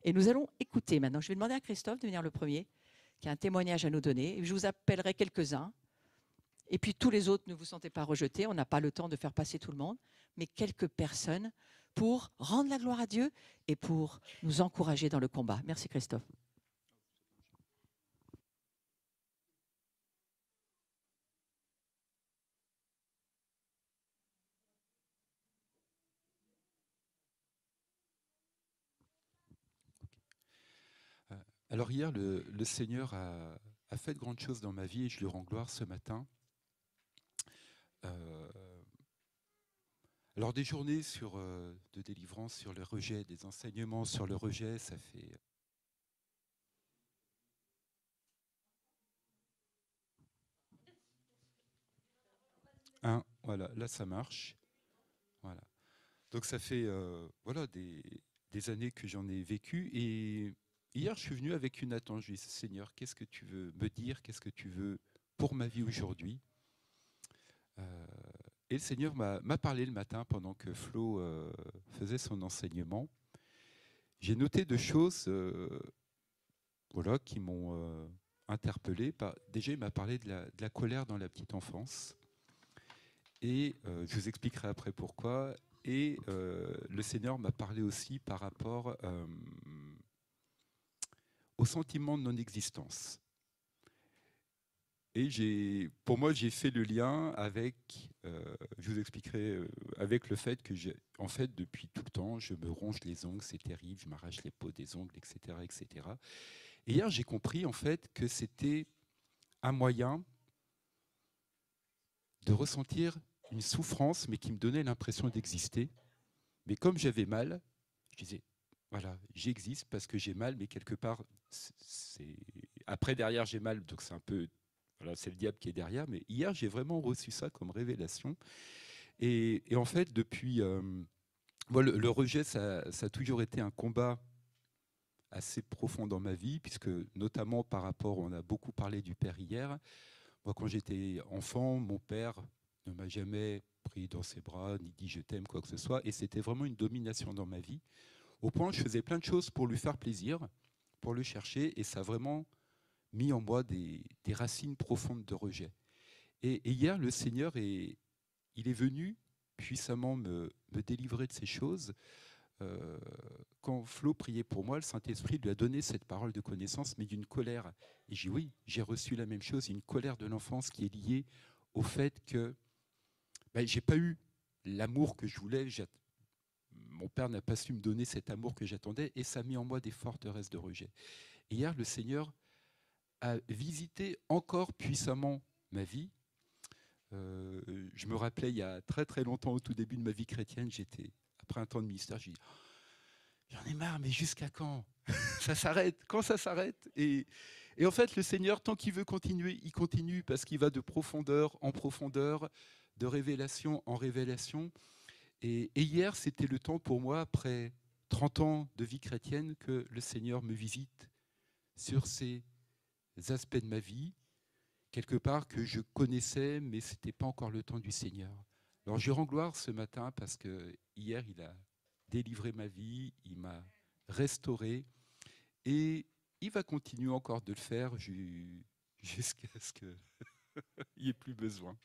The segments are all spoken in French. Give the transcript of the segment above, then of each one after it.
Et nous allons écouter maintenant. Je vais demander à Christophe de venir le premier, qui a un témoignage à nous donner. Je vous appellerai quelques-uns. Et puis tous les autres, ne vous sentez pas rejetés. On n'a pas le temps de faire passer tout le monde, mais quelques personnes pour rendre la gloire à Dieu et pour nous encourager dans le combat. Merci Christophe. Alors hier, le Seigneur a fait de grandes choses dans ma vie et je lui rends gloire ce matin. Alors des journées de délivrance sur le rejet, des enseignements sur le rejet, ça fait... Voilà, là ça marche. Voilà. Donc ça fait voilà, des années que j'en ai vécu et hier je suis venu avec une attente. Je lui ai dit, Seigneur, qu'est-ce que tu veux me dire? Qu'est-ce que tu veux pour ma vie aujourd'hui? Et le Seigneur m'a parlé le matin pendant que Flo faisait son enseignement. J'ai noté deux choses voilà, qui m'ont interpellé. Déjà, il m'a parlé de la colère dans la petite enfance. Et je vous expliquerai après pourquoi. Et le Seigneur m'a parlé aussi par rapport au sentiment de non-existence. Et pour moi, j'ai fait le lien avec, je vous expliquerai, avec le fait que, en fait, depuis tout le temps, je me ronge les ongles, c'est terrible, je m'arrache les peaux des ongles, etc., etc. Et hier, j'ai compris, en fait, que c'était un moyen de ressentir une souffrance, mais qui me donnait l'impression d'exister. Mais comme j'avais mal, je disais, voilà, j'existe parce que j'ai mal, mais quelque part, après, derrière, j'ai mal, donc c'est un peu... Voilà, c'est le diable qui est derrière, mais hier, j'ai vraiment reçu ça comme révélation. Et en fait, depuis... moi, le rejet, ça a toujours été un combat assez profond dans ma vie, puisque notamment par rapport, on a beaucoup parlé du père hier. Moi, quand j'étais enfant, mon père ne m'a jamais pris dans ses bras, ni dit je t'aime, quoi que ce soit. Et c'était vraiment une domination dans ma vie, au point où je faisais plein de choses pour lui faire plaisir, pour le chercher, et ça a vraiment mis en moi des racines profondes de rejet. Et hier, le Seigneur il est venu puissamment me délivrer de ces choses. Quand Flo priait pour moi, le Saint-Esprit lui a donné cette parole de connaissance, mais d'une colère. Et j'ai dit oui, j'ai reçu la même chose, une colère de l'enfance qui est liée au fait que ben, j'ai pas eu l'amour que je voulais. Mon père n'a pas su me donner cet amour que j'attendais, et ça a mis en moi des forteresses de rejet. Et hier, le Seigneur a visité encore puissamment ma vie. Je me rappelais il y a très très longtemps, au tout début de ma vie chrétienne, après un temps de ministère, j'ai dit j'en ai marre, mais jusqu'à quand? Ça s'arrête, quand ça s'arrête? Et en fait, le Seigneur, tant qu'il veut continuer, il continue parce qu'il va de profondeur en profondeur, de révélation en révélation. Et hier, c'était le temps pour moi, après 30 ans de vie chrétienne, que le Seigneur me visite sur ces aspects de ma vie, quelque part que je connaissais, mais ce n'était pas encore le temps du Seigneur. Alors je rends gloire ce matin parce que hier, il a délivré ma vie, il m'a restauré et il va continuer encore de le faire jusqu'à ce qu'il n'y ait plus besoin.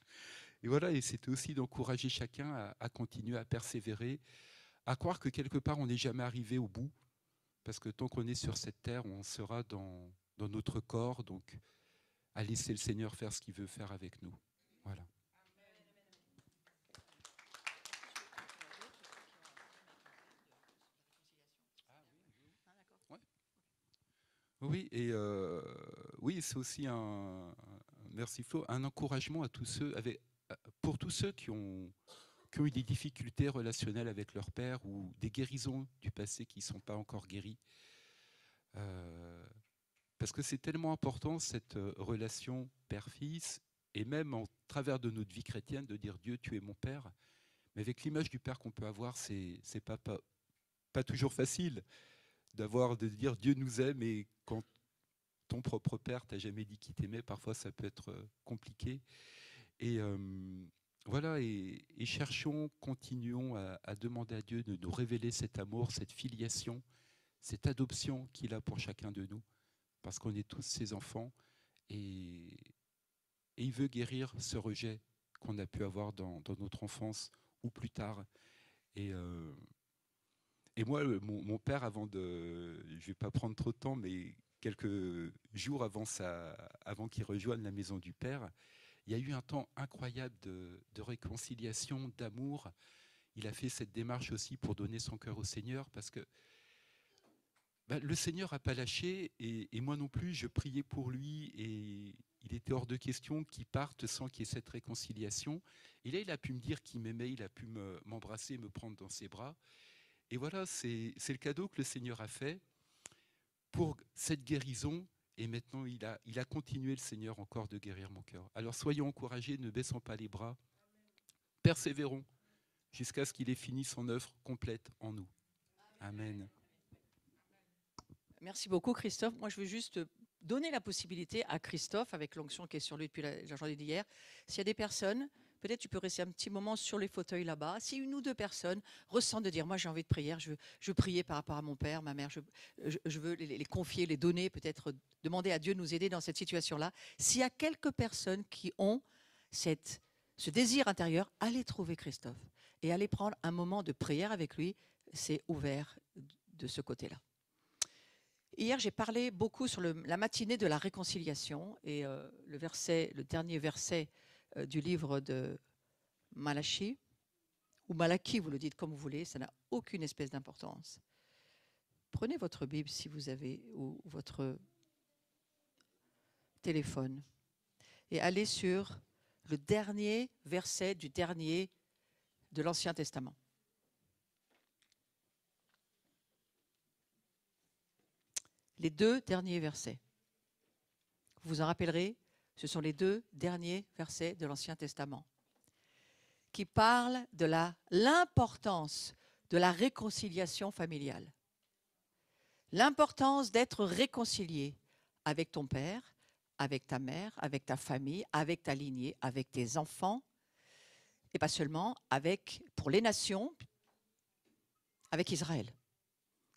Et voilà, et c'était aussi d'encourager chacun à continuer à persévérer, à croire que quelque part on n'est jamais arrivé au bout, parce que tant qu'on est sur cette terre, on sera dans notre corps, donc à laisser le Seigneur faire ce qu'il veut faire avec nous. Voilà. Ouais. Oui, et oui, c'est aussi merci Flo, un encouragement à tous ceux, pour tous ceux qui ont eu des difficultés relationnelles avec leur père ou des guérisons du passé qui ne sont pas encore guéries. Parce que c'est tellement important cette relation père-fils, et même en travers de notre vie chrétienne, de dire Dieu, tu es mon père. Mais avec l'image du père qu'on peut avoir, c'est pas toujours facile de dire Dieu nous aime, et quand ton propre père t'a jamais dit qu'il t'aimait, parfois ça peut être compliqué. Et voilà, et cherchons, continuons à demander à Dieu de nous révéler cet amour, cette filiation, cette adoption qu'il a pour chacun de nous, parce qu'on est tous ses enfants, et il veut guérir ce rejet qu'on a pu avoir dans notre enfance ou plus tard. Et, euh, et moi, mon père, je ne vais pas prendre trop de temps, mais quelques jours avant qu'il rejoigne la maison du Père, il y a eu un temps incroyable de réconciliation, d'amour. Il a fait cette démarche aussi pour donner son cœur au Seigneur, parce que le Seigneur n'a pas lâché, et moi non plus, je priais pour lui, et il était hors de question qu'il parte sans qu'il y ait cette réconciliation. Et là, il a pu me dire qu'il m'aimait, il a pu m'embrasser, me prendre dans ses bras. Et voilà, c'est le cadeau que le Seigneur a fait pour cette guérison. Et maintenant, il a continué, le Seigneur, encore de guérir mon cœur. Alors soyons encouragés, ne baissons pas les bras, persévérons jusqu'à ce qu'il ait fini son œuvre complète en nous. Amen. Merci beaucoup, Christophe. Moi, je veux juste donner la possibilité à Christophe, avec l'onction qui est sur lui depuis la journée d'hier, s'il y a des personnes, peut-être tu peux rester un petit moment sur les fauteuils là-bas, si une ou deux personnes ressentent de dire, moi j'ai envie de prière, je veux prier par rapport à mon père, ma mère, je veux les confier, les donner, peut-être demander à Dieu de nous aider dans cette situation-là. S'il y a quelques personnes qui ont ce désir intérieur, allez trouver Christophe et allez prendre un moment de prière avec lui, c'est ouvert de ce côté-là. Hier, j'ai parlé beaucoup sur la matinée de la réconciliation et le dernier verset du livre de Malachie, ou Malachie, vous le dites comme vous voulez, ça n'a aucune espèce d'importance. Prenez votre Bible si vous avez, ou votre téléphone, et allez sur le dernier verset du dernier de l'Ancien Testament. Les deux derniers versets. Vous vous en rappellerez, ce sont les deux derniers versets de l'Ancien Testament qui parlent de l'importance de la réconciliation familiale. L'importance d'être réconcilié avec ton père, avec ta mère, avec ta famille, avec ta lignée, avec tes enfants, et pas seulement pour les nations, avec Israël,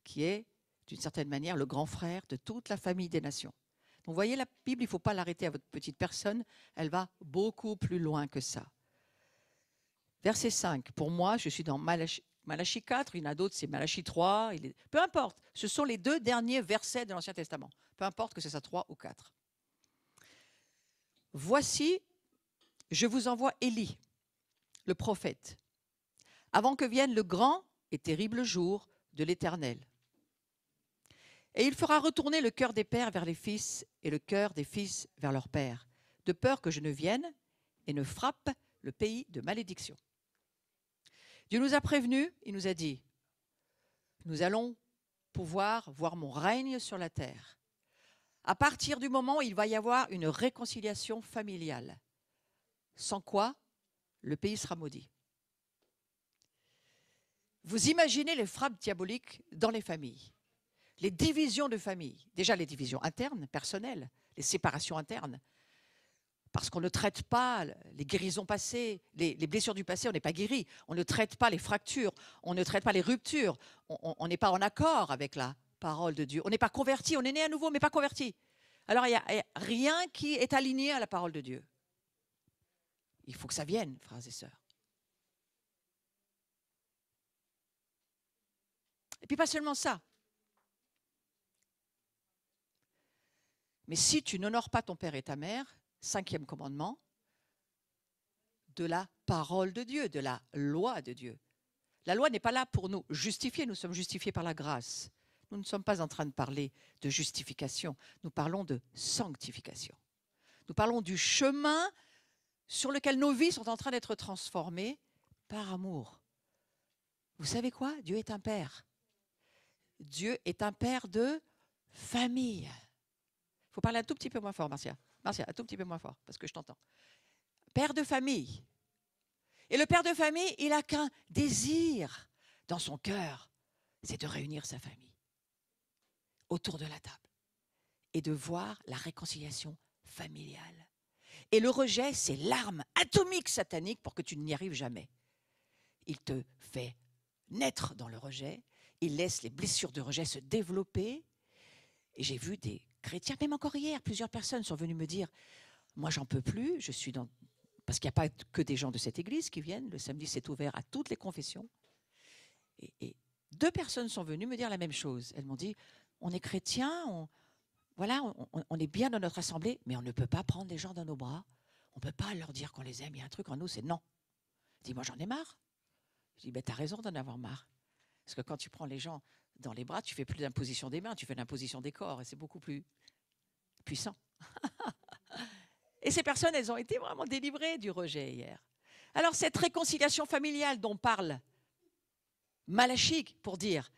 qui est d'une certaine manière le grand frère de toute la famille des nations. Donc vous voyez, la Bible, il ne faut pas l'arrêter à votre petite personne, elle va beaucoup plus loin que ça. Verset 5, pour moi, je suis dans Malachie 4, il y en a d'autres, c'est Malachie 3, peu importe, ce sont les deux derniers versets de l'Ancien Testament, peu importe que ce soit 3 ou 4. Voici, je vous envoie Élie, le prophète, avant que vienne le grand et terrible jour de l'Éternel. Et il fera retourner le cœur des pères vers les fils et le cœur des fils vers leurs pères, de peur que je ne vienne et ne frappe le pays de malédiction. Dieu nous a prévenus, il nous a dit, nous allons pouvoir voir mon règne sur la terre. À partir du moment où il va y avoir une réconciliation familiale, sans quoi le pays sera maudit. Vous imaginez les frappes diaboliques dans les familles. Les divisions de famille, déjà les divisions internes, personnelles, les séparations internes, parce qu'on ne traite pas les guérisons passées, les blessures du passé, on n'est pas guéri, on ne traite pas les fractures, on ne traite pas les ruptures, on n'est pas en accord avec la parole de Dieu, on n'est pas converti, on est né à nouveau mais pas converti. Alors il n'y a rien qui est aligné à la parole de Dieu. Il faut que ça vienne, frères et sœurs. Et puis pas seulement ça. Mais si tu n'honores pas ton père et ta mère, 5e commandement, de la parole de Dieu, de la loi de Dieu. La loi n'est pas là pour nous justifier, nous sommes justifiés par la grâce. Nous ne sommes pas en train de parler de justification, nous parlons de sanctification. Nous parlons du chemin sur lequel nos vies sont en train d'être transformées par amour. Vous savez quoi? Dieu est un père. Dieu est un père de famille. Il faut parler un tout petit peu moins fort, Marcia. Marcia, un tout petit peu moins fort, parce que je t'entends. Père de famille. Et le père de famille, il n'a qu'un désir dans son cœur, c'est de réunir sa famille autour de la table et de voir la réconciliation familiale. Et le rejet, c'est l'arme atomique satanique pour que tu n'y arrives jamais. Il te fait naître dans le rejet, il laisse les blessures de rejet se développer. Et j'ai vu des chrétiens, même encore hier, plusieurs personnes sont venues me dire, moi j'en peux plus, je suis dans... Parce qu'il n'y a pas que des gens de cette église qui viennent, le samedi c'est ouvert à toutes les confessions. Et 2 personnes sont venues me dire la même chose. Elles m'ont dit, on est chrétiens, on est bien dans notre assemblée, mais on ne peut pas prendre les gens dans nos bras. On ne peut pas leur dire qu'on les aime. Il y a un truc en nous, c'est non. Je dis, moi j'en ai marre. Je dis, ben, tu as raison d'en avoir marre. Parce que quand tu prends les gens dans les bras, tu ne fais plus d'imposition des mains, tu fais l'imposition des corps. Et c'est beaucoup plus puissant. Et ces personnes, elles ont été vraiment délivrées du rejet hier. Alors cette réconciliation familiale dont parle Malachie pour dire,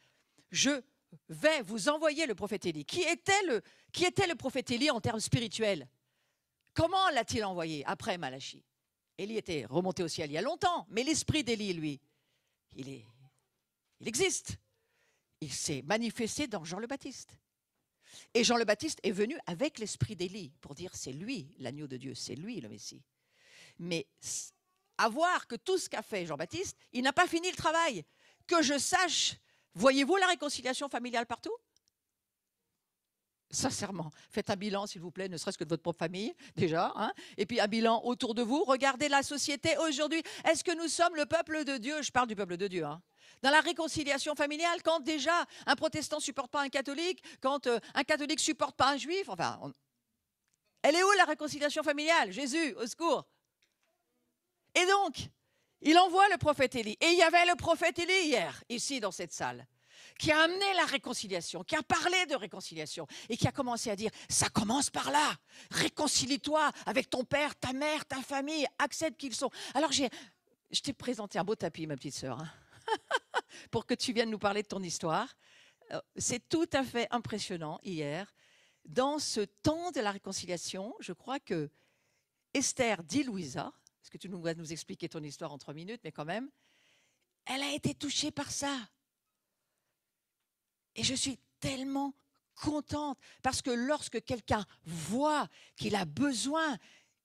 je vais vous envoyer le prophète Élie. Qui était le prophète Élie en termes spirituels? Comment l'a-t-il envoyé après Malachie? Élie était remonté au ciel il y a longtemps, mais l'esprit d'Élie, lui, il existe. Il s'est manifesté dans Jean le Baptiste. Et Jean le Baptiste est venu avec l'esprit d'Élie pour dire c'est lui l'agneau de Dieu, c'est lui le Messie. Mais à voir que tout ce qu'a fait Jean-Baptiste, il n'a pas fini le travail. Que je sache, voyez-vous la réconciliation familiale partout? Sincèrement, faites un bilan s'il vous plaît, ne serait-ce que de votre propre famille déjà, hein, et puis un bilan autour de vous. Regardez la société aujourd'hui. Est-ce que nous sommes le peuple de Dieu? Je parle du peuple de Dieu, hein. Dans la réconciliation familiale, quand déjà un protestant ne supporte pas un catholique, quand un catholique ne supporte pas un juif, enfin, elle est où la réconciliation familiale? Jésus, au secours. Et donc, il envoie le prophète Élie. Et il y avait le prophète Élie hier, ici dans cette salle, qui a amené la réconciliation, qui a parlé de réconciliation et qui a commencé à dire, ça commence par là, réconcilie-toi avec ton père, ta mère, ta famille, accepte qu'ils sont. Alors je t'ai présenté un beau tapis, ma petite sœur, hein, pour que tu viennes nous parler de ton histoire. C'est tout à fait impressionnant hier. Dans ce temps de la réconciliation, je crois que Esther dit Louisa, parce que tu vas nous expliquer ton histoire en 3 minutes, mais quand même, elle a été touchée par ça. Et je suis tellement contente, parce que lorsque quelqu'un voit qu'il a besoin,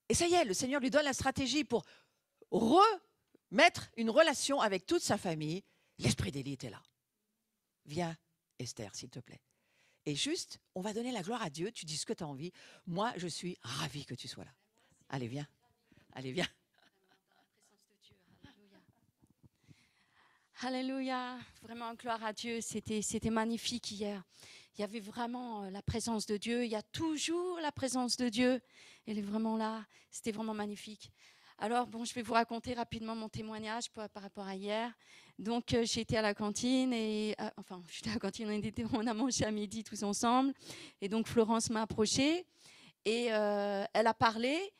et ça y est, le Seigneur lui donne la stratégie pour remettre une relation avec toute sa famille, l'esprit d'Élie était là. Viens, Esther, s'il te plaît. Et juste, on va donner la gloire à Dieu, tu dis ce que tu as envie. Moi, je suis ravie que tu sois là. Allez, viens. Allez, viens. Alléluia, vraiment gloire à Dieu, c'était magnifique hier. Il y avait vraiment la présence de Dieu, il y a toujours la présence de Dieu. Elle est vraiment là, c'était vraiment magnifique. Alors bon, je vais vous raconter rapidement mon témoignage par rapport à hier. Donc j'étais à la cantine, j'étais à la cantine, on a mangé à midi tous ensemble. Et donc Florence m'a approchée et elle a parlé.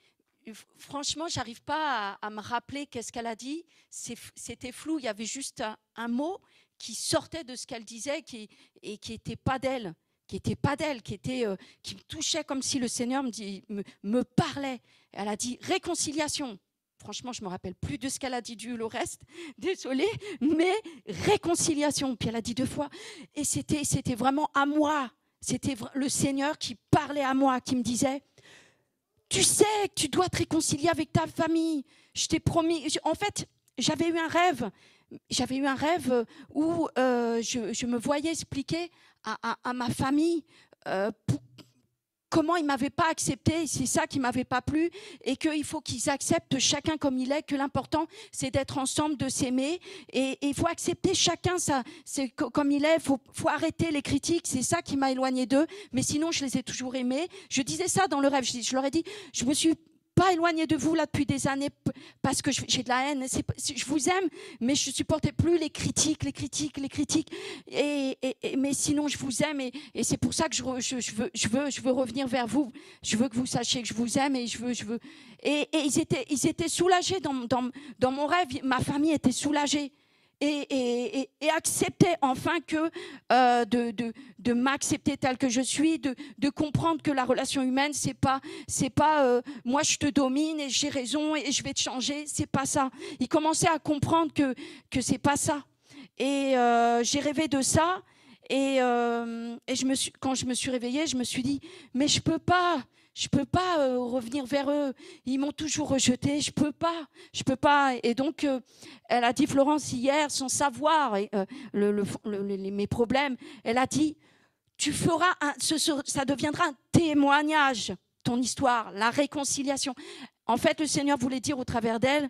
Franchement, je n'arrive pas à me rappeler qu'est-ce qu'elle a dit. C'était flou, il y avait juste un mot qui sortait de ce qu'elle disait qui n'était pas d'elle, qui me touchait comme si le Seigneur me parlait. Elle a dit réconciliation. Franchement, je ne me rappelle plus de ce qu'elle a dit du le reste, désolée, mais réconciliation. Puis elle a dit 2 fois. Et c'était vraiment à moi. C'était le Seigneur qui parlait à moi, qui me disait tu sais que tu dois te réconcilier avec ta famille. Je t'ai promis. En fait, j'avais eu un rêve où je me voyais expliquer à ma famille comment ils ne m'avaient pas accepté. C'est ça qui ne m'avait pas plu. Et qu'il faut qu'ils acceptent chacun comme il est. Que l'important, c'est d'être ensemble, de s'aimer. Et il faut accepter chacun ça, c'est comme il est. Il faut arrêter les critiques. C'est ça qui m'a éloignée d'eux. Mais sinon, je les ai toujours aimés. Je disais ça dans le rêve. Je leur ai dit, je me suis pas éloignée de vous là depuis des années parce que j'ai de la haine. Je vous aime, mais je supportais plus les critiques. Mais sinon, je vous aime et c'est pour ça que je veux revenir vers vous. Je veux que vous sachiez que je vous aime et je veux. Et ils étaient soulagés dans mon rêve. Ma famille était soulagée. Et accepter enfin que de m'accepter tel que je suis, de comprendre que la relation humaine c'est pas moi je te domine et j'ai raison et je vais te changer, c'est pas ça. Ils commençaient à comprendre que c'est pas ça. Et j'ai rêvé de ça Et quand je me suis réveillée, je me suis dit, mais je peux pas revenir vers eux. Ils m'ont toujours rejetée, je peux pas. Et donc, elle a dit, Florence, hier, sans savoir mes problèmes, elle a dit, tu feras, ça deviendra un témoignage, ton histoire, la réconciliation. En fait, le Seigneur voulait dire au travers d'elle,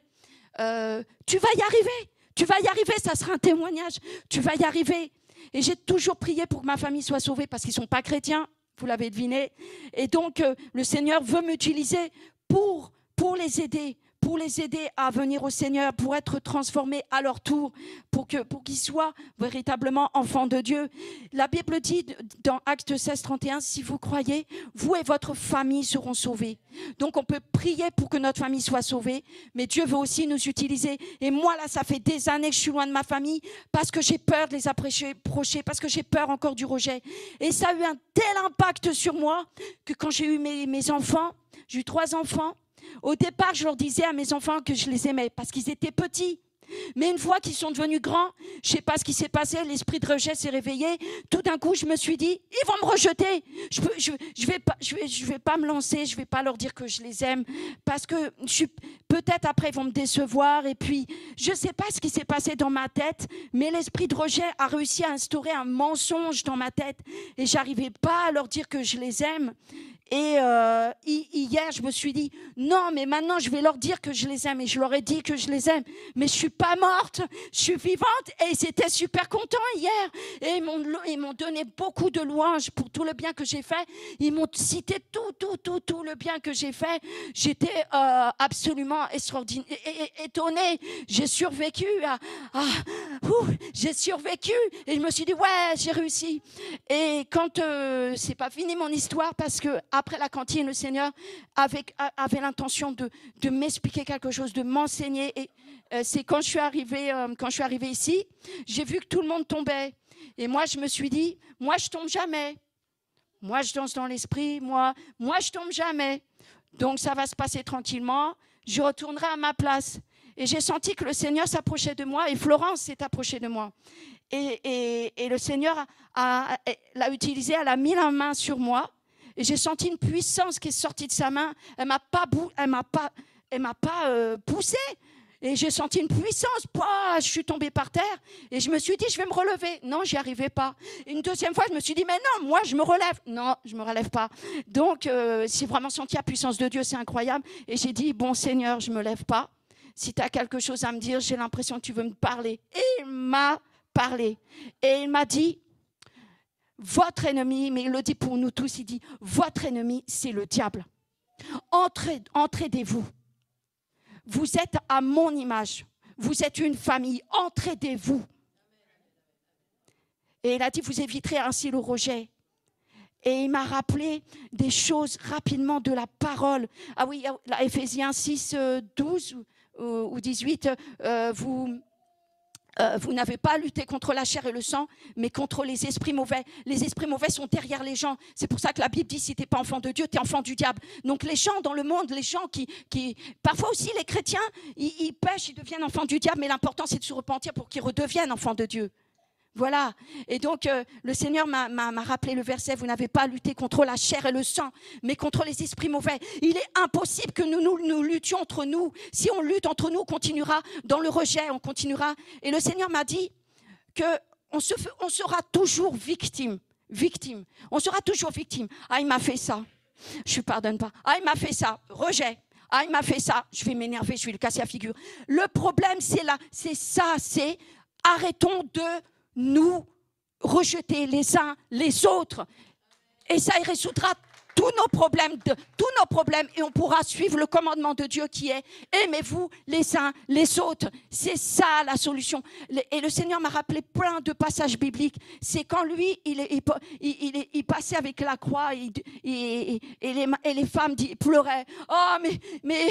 tu vas y arriver, ça sera un témoignage, tu vas y arriver. Et j'ai toujours prié pour que ma famille soit sauvée parce qu'ils ne sont pas chrétiens, vous l'avez deviné. Et donc, le Seigneur veut m'utiliser pour les aider à venir au Seigneur, pour être transformés à leur tour, pour qu'ils soient véritablement enfants de Dieu. La Bible dit dans Actes 16, 31, si vous croyez, vous et votre famille seront sauvés. Donc on peut prier pour que notre famille soit sauvée, mais Dieu veut aussi nous utiliser. Et moi là, ça fait des années que je suis loin de ma famille parce que j'ai peur de les approcher, parce que j'ai peur encore du rejet. Et ça a eu un tel impact sur moi que quand j'ai eu mes enfants, j'ai eu 3 enfants, au départ, je leur disais à mes enfants que je les aimais parce qu'ils étaient petits. Mais une fois qu'ils sont devenus grands, je ne sais pas ce qui s'est passé, l'esprit de rejet s'est réveillé. Tout d'un coup, je me suis dit, ils vont me rejeter. Je vais pas me lancer, je ne vais pas leur dire que je les aime parce que peut-être après, ils vont me décevoir. Et puis, je ne sais pas ce qui s'est passé dans ma tête, mais l'esprit de rejet a réussi à instaurer un mensonge dans ma tête. Et je n'arrivais pas à leur dire que je les aime. Et hier, je me suis dit, non, mais maintenant, je vais leur dire que je les aime. Et je leur ai dit que je les aime. Mais je ne suis pas morte, je suis vivante. Et ils étaient super contents hier. Et ils m'ont donné beaucoup de louanges pour tout le bien que j'ai fait. Ils m'ont cité tout le bien que j'ai fait. J'étais absolument extraordinaire, étonnée. J'ai survécu. J'ai survécu. Et je me suis dit, ouais, j'ai réussi. Et quand c'est pas fini mon histoire, parce que après la cantine, le Seigneur avait l'intention de m'expliquer quelque chose, de m'enseigner. Et c'est quand je suis arrivée ici, j'ai vu que tout le monde tombait. Et moi, je me suis dit, moi, je tombe jamais. Moi, je danse dans l'esprit. Moi, je tombe jamais. Donc, ça va se passer tranquillement. Je retournerai à ma place. Et j'ai senti que le Seigneur s'approchait de moi et Florence s'est approchée de moi. Et le Seigneur l'a utilisé, elle a mis la main sur moi. Et j'ai senti une puissance qui est sortie de sa main. Elle m'a pas poussée. Et j'ai senti une puissance. Je suis tombée par terre. Et je me suis dit, je vais me relever. Non, j'y arrivais pas. Une deuxième fois, je me suis dit, mais non, moi, je me relève. Non, je me relève pas. Donc, j'ai vraiment senti la puissance de Dieu. C'est incroyable. Et j'ai dit, bon Seigneur, je me lève pas. Si tu as quelque chose à me dire, j'ai l'impression que tu veux me parler. Et il m'a parlé. Et il m'a dit, votre ennemi, mais il le dit pour nous tous, il dit, votre ennemi, c'est le diable. Entraidez-vous. Vous êtes à mon image. Vous êtes une famille. Entraidez-vous. Et il a dit, vous éviterez ainsi le rejet. Et il m'a rappelé des choses rapidement de la parole. Ah oui, Éphésiens 6, 12 ou 18, vous n'avez pas à lutter contre la chair et le sang, mais contre les esprits mauvais. Les esprits mauvais sont derrière les gens. C'est pour ça que la Bible dit, si tu n'es pas enfant de Dieu, tu es enfant du diable. Donc les gens dans le monde, les gens qui parfois aussi les chrétiens, ils pêchent, ils deviennent enfants du diable, mais l'important c'est de se repentir pour qu'ils redeviennent enfants de Dieu. Voilà. Et donc, le Seigneur m'a rappelé le verset, vous n'avez pas à lutter contre la chair et le sang, mais contre les esprits mauvais. Il est impossible que nous luttions entre nous. Si on lutte entre nous, on continuera dans le rejet, on continuera. Et le Seigneur m'a dit qu'on sera toujours victime. On sera toujours victime. Ah, il m'a fait ça. Je ne pardonne pas. Ah, il m'a fait ça. Rejet. Ah, il m'a fait ça. Je vais m'énerver, je vais lui casser la figure. Le problème, c'est arrêtons de nous rejeter les uns les autres. Et ça, il résoudra tous nos problèmes et on pourra suivre le commandement de Dieu qui est aimez-vous les uns les autres. C'est ça la solution. Et le Seigneur m'a rappelé plein de passages bibliques. C'est quand lui, il passait avec la croix et les femmes pleuraient. Oh, mais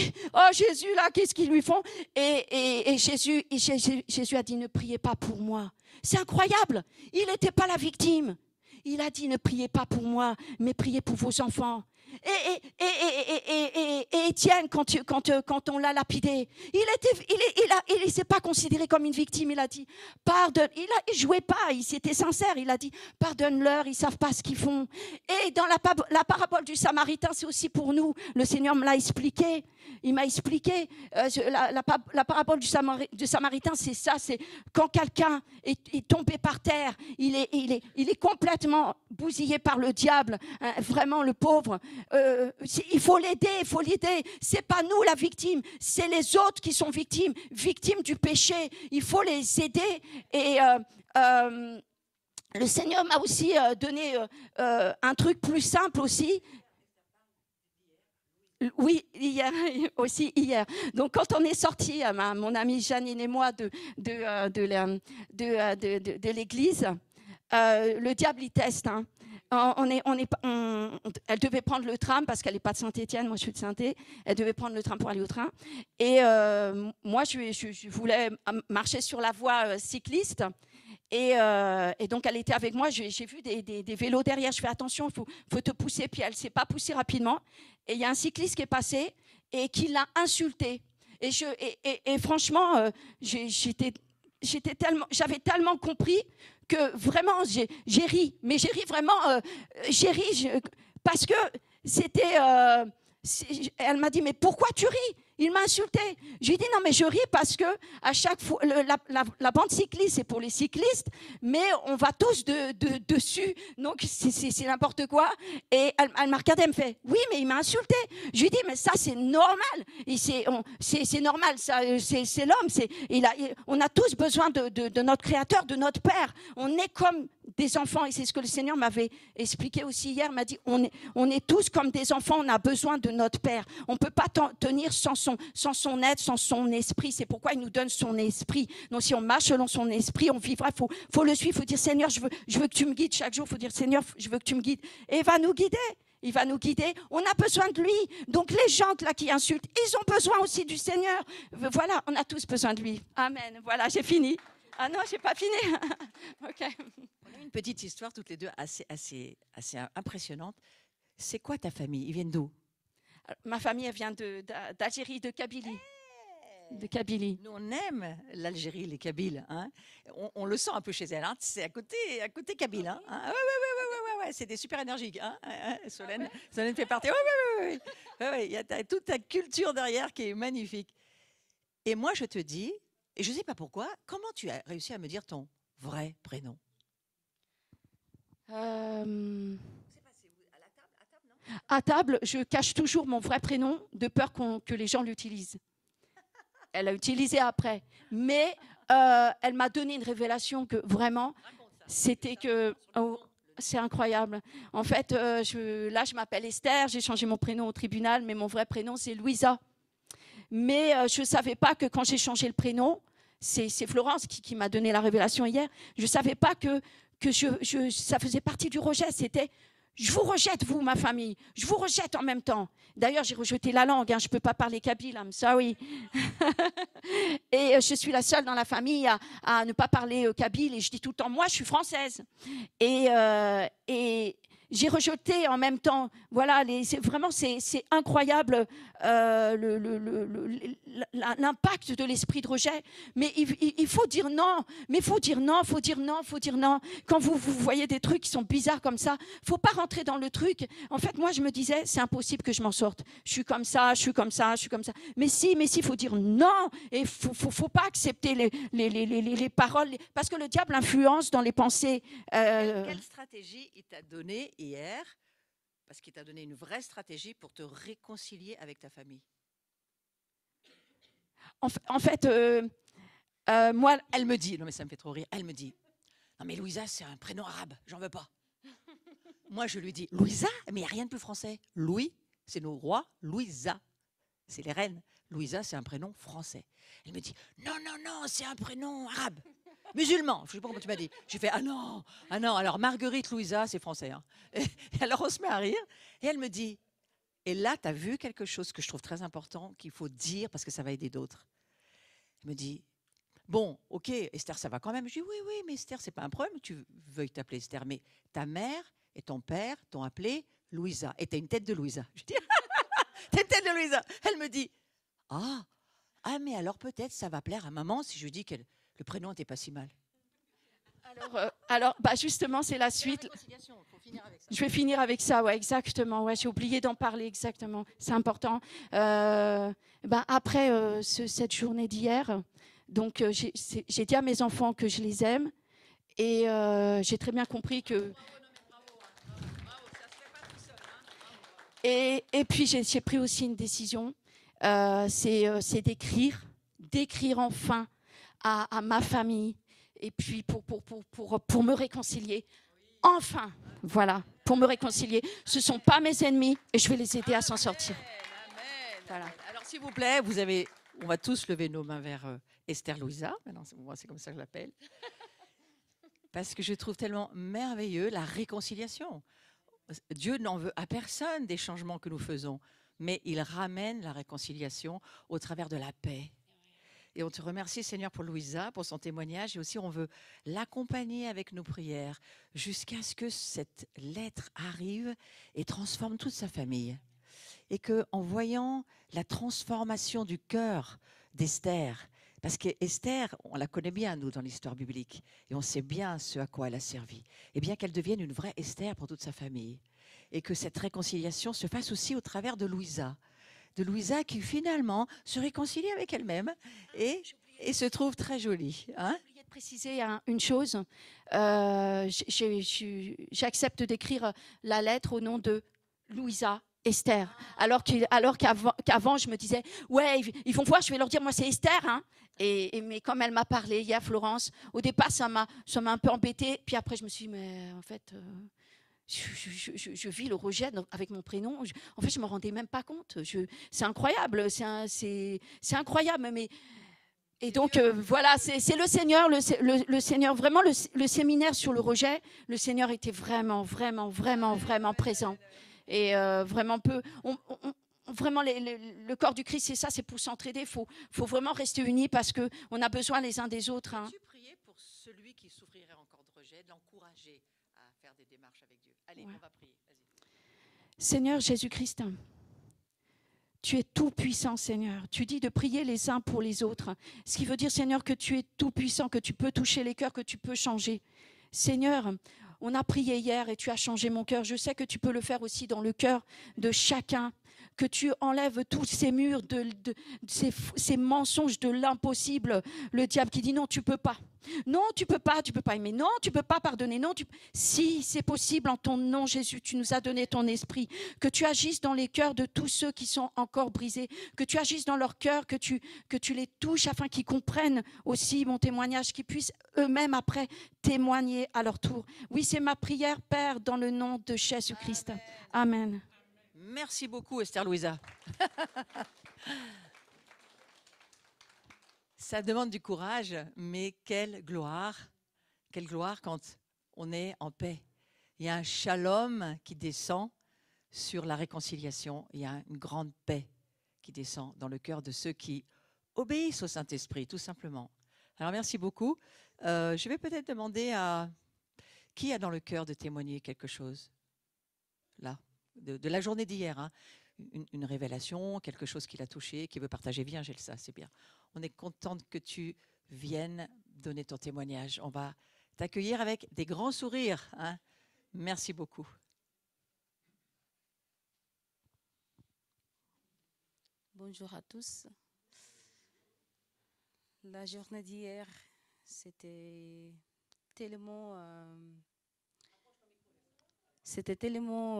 Jésus, là, qu'est-ce qu'ils lui font? Et Jésus a dit, ne priez pas pour moi. C'est incroyable. Il n'était pas la victime. Il a dit, ne priez pas pour moi, mais priez pour vos enfants. Et Étienne, quand on l'a lapidé, il ne s'est pas considéré comme une victime. Il a dit, pardonne. Il ne jouait pas, il s'était sincère. Il a dit, pardonne-leur, ils ne savent pas ce qu'ils font. Et dans la parabole du Samaritain, c'est aussi pour nous. Le Seigneur me l'a expliqué. Il m'a expliqué. La parabole du Samaritain, c'est ça. C'est quand quelqu'un est tombé par terre, il est complètement bousillé par le diable. Hein, vraiment, le pauvre. Il faut l'aider. C'est pas nous la victime, c'est les autres qui sont victimes du péché. Il faut les aider. Et le Seigneur m'a aussi donné un truc plus simple aussi. Oui, hier. Donc, quand on est sortis, mon amie Janine et moi, de l'église, le diable, il teste. Hein. Elle devait prendre le tram parce qu'elle n'est pas de Saint-Étienne, moi je suis de Saint-Étienne. Elle devait prendre le tram pour aller au train. Et moi, je voulais marcher sur la voie cycliste. Et donc, elle était avec moi. J'ai vu des vélos derrière. Je fais attention, il faut te pousser. Puis elle ne s'est pas poussée rapidement. Et il y a un cycliste qui est passé et qui l'a insultée. Et franchement, j'avais tellement compris que vraiment, j'ai ri. Mais j'ai ri vraiment, parce que c'était... elle m'a dit, mais pourquoi tu ris ? Il m'a insulté. J'ai dit, non, mais je ris parce que à chaque fois, la bande cycliste, c'est pour les cyclistes, mais on va tous dessus. Donc, c'est n'importe quoi. Et elle m'a regardé, elle me fait, oui, mais il m'a insulté. Je lui ai dit, mais ça, c'est normal. C'est normal, c'est l'homme. On a tous besoin de notre Créateur, de notre Père. On est comme des enfants, et c'est ce que le Seigneur m'avait expliqué aussi hier. Il m'a dit, on est tous comme des enfants, on a besoin de notre Père. On ne peut pas tenir sans son aide, sans son esprit. C'est pourquoi il nous donne son esprit. Donc si on marche selon son esprit, on vivra. Il faut le suivre, il faut dire, Seigneur, je veux que tu me guides chaque jour. Il faut dire, Seigneur, je veux que tu me guides. Et il va nous guider. Il va nous guider. On a besoin de lui. Donc les gens là qui insultent, ils ont besoin aussi du Seigneur. Voilà, on a tous besoin de lui. Amen. Voilà, j'ai fini. Ah non, j'ai pas fini. Ok. On a une petite histoire toutes les deux assez impressionnante. C'est quoi ta famille ? Ils viennent d'où ? Ma famille, elle vient d'Algérie, de Kabylie. De Kabylie. Nous, on aime l'Algérie, les Kabyles. Hein. On le sent un peu chez elle. Hein. C'est à côté Kabyle. Hein. Ouais, c'est des super énergiques. Hein. Solène fait partie. Ouais. Il y a toute ta culture derrière qui est magnifique. Et moi, je te dis, et je ne sais pas pourquoi, comment tu as réussi à me dire ton vrai prénom ? À table, je cache toujours mon vrai prénom de peur que les gens l'utilisent. Elle l'a utilisé après. Mais elle m'a donné une révélation que vraiment, c'était que... Oh, c'est incroyable. En fait, je m'appelle Esther, j'ai changé mon prénom au tribunal, mais mon vrai prénom, c'est Louisa. Mais je ne savais pas que quand j'ai changé le prénom, c'est Florence qui m'a donné la révélation hier, je ne savais pas que ça faisait partie du rejet. C'était, je vous rejette, vous, ma famille. Je vous rejette en même temps. D'ailleurs, j'ai rejeté la langue. Hein, je ne peux pas parler kabyle, I'm sorry. Et je suis la seule dans la famille à ne pas parler kabyle. Et je dis tout le temps, moi, je suis française. Et j'ai rejeté en même temps. Voilà, c'est incroyable l'impact de l'esprit de rejet. Mais il faut dire non. Mais il faut dire non. Quand vous voyez des trucs qui sont bizarres comme ça, il ne faut pas rentrer dans le truc. En fait, moi, je me disais, c'est impossible que je m'en sorte. Je suis comme ça. Mais si, il faut dire non. Et il ne faut pas accepter les paroles. Parce que le diable influence dans les pensées. Quelle stratégie il t'a donnée hier, parce qu'il t'a donné une vraie stratégie pour te réconcilier avec ta famille. En fait, moi, elle me dit, non mais ça me fait trop rire, elle me dit, non mais Louisa c'est un prénom arabe, j'en veux pas. Moi je lui dis, Louisa, mais il n'y a rien de plus français. Louis, c'est nos rois, Louisa, c'est les reines. Louisa c'est un prénom français. Elle me dit, non, c'est un prénom arabe. Musulman, je ne sais pas comment tu m'as dit. J'ai fait, ah non, alors Marguerite Louisa, c'est français. Hein. Et alors on se met à rire, et elle me dit, et là, tu as vu quelque chose que je trouve très important, qu'il faut dire, parce que ça va aider d'autres. Elle me dit, Bon, ok, Esther, ça va quand même. Je dis, oui, oui, mais Esther, c'est pas un problème que tu veuilles t'appeler Esther. Mais ta mère et ton père t'ont appelée Louisa. Et t'as une tête de Louisa. Je dis, t'as une tête de Louisa. Elle me dit, ah, mais alors peut-être ça va plaire à maman si je dis que le prénom n'était pas si mal. Alors justement, c'est la suite. Je vais finir avec ça, ouais, exactement. Ouais, j'ai oublié d'en parler, exactement. C'est important. Après cette journée d'hier, donc j'ai dit à mes enfants que je les aime et j'ai très bien compris que. Et puis j'ai pris aussi une décision, c'est d'écrire enfin à ma famille et puis pour me réconcilier. Enfin, voilà, pour me réconcilier. Ce ne sont pas mes ennemis et je vais les aider à s'en sortir. Voilà. Alors, s'il vous plaît, on va tous lever nos mains vers Esther Louisa. Maintenant, moi, c'est comme ça que je l'appelle. Parce que je trouve tellement merveilleux la réconciliation. Dieu n'en veut à personne des changements que nous faisons, mais il ramène la réconciliation au travers de la paix. Et on te remercie, Seigneur, pour Louisa, pour son témoignage. Et aussi, on veut l'accompagner avec nos prières jusqu'à ce que cette lettre arrive et transforme toute sa famille. Et qu'en voyant la transformation du cœur d'Esther, parce qu'Esther, on la connaît bien, nous, dans l'histoire biblique, et on sait bien ce à quoi elle a servi, et bien qu'elle devienne une vraie Esther pour toute sa famille. Et que cette réconciliation se fasse aussi au travers de Louisa qui finalement se réconcilie avec elle-même et se trouve très jolie. Hein? J'ai oublié de préciser une chose. J'accepte d'écrire la lettre au nom de Louisa Esther. Alors qu'avant, je me disais, ouais, ils vont voir, je vais leur dire, moi, c'est Esther. Hein. Mais comme elle m'a parlé hier, Florence, au départ, ça m'a un peu embêtée. Puis après, je me suis dit, mais en fait... Je vis le rejet avec mon prénom. En fait, je ne me rendais même pas compte. C'est incroyable. C'est incroyable. Et donc, voilà, c'est le Seigneur. Le Seigneur, vraiment, le séminaire sur le rejet, le Seigneur était vraiment, vraiment, vraiment, vraiment présent. Et vraiment peu... Vraiment, le corps du Christ, c'est ça, c'est pour s'entraider. Il faut vraiment rester unis parce qu'on a besoin les uns des autres. Hein. Peux-tu prier pour celui qui souffrirait encore de rejet, de l'encourager à faire des démarches avec Dieu? Allez, on va prier. Vas-y. Seigneur Jésus-Christ, tu es tout puissant, Seigneur. Tu dis de prier les uns pour les autres. Ce qui veut dire, Seigneur, que tu es tout puissant, que tu peux toucher les cœurs, que tu peux changer. Seigneur, on a prié hier et tu as changé mon cœur. Je sais que tu peux le faire aussi dans le cœur de chacun. Que tu enlèves tous ces murs, ces mensonges de l'impossible. Le diable qui dit non, tu peux pas. Non, tu peux pas aimer. Non, tu peux pas pardonner. Non, si c'est possible en ton nom, Jésus, tu nous as donné ton esprit. Que tu agisses dans les cœurs de tous ceux qui sont encore brisés. Que tu agisses dans leur cœur, que tu les touches afin qu'ils comprennent aussi mon témoignage, qu'ils puissent eux-mêmes après témoigner à leur tour. Oui, c'est ma prière, Père, dans le nom de Jésus-Christ. Amen. Merci beaucoup, Esther Louisa. Ça demande du courage, mais quelle gloire quand on est en paix. Il y a un shalom qui descend sur la réconciliation. Il y a une grande paix qui descend dans le cœur de ceux qui obéissent au Saint-Esprit, tout simplement. Alors, merci beaucoup. Je vais peut-être demander à qui a dans le cœur de témoigner quelque chose, là, de la journée d'hier, hein. Une révélation, quelque chose qui l'a touché, qui veut partager. Viens, Gelsa, c'est bien. On est contente que tu viennes donner ton témoignage. On va t'accueillir avec des grands sourires. Hein. Merci beaucoup. Bonjour à tous. La journée d'hier, c'était tellement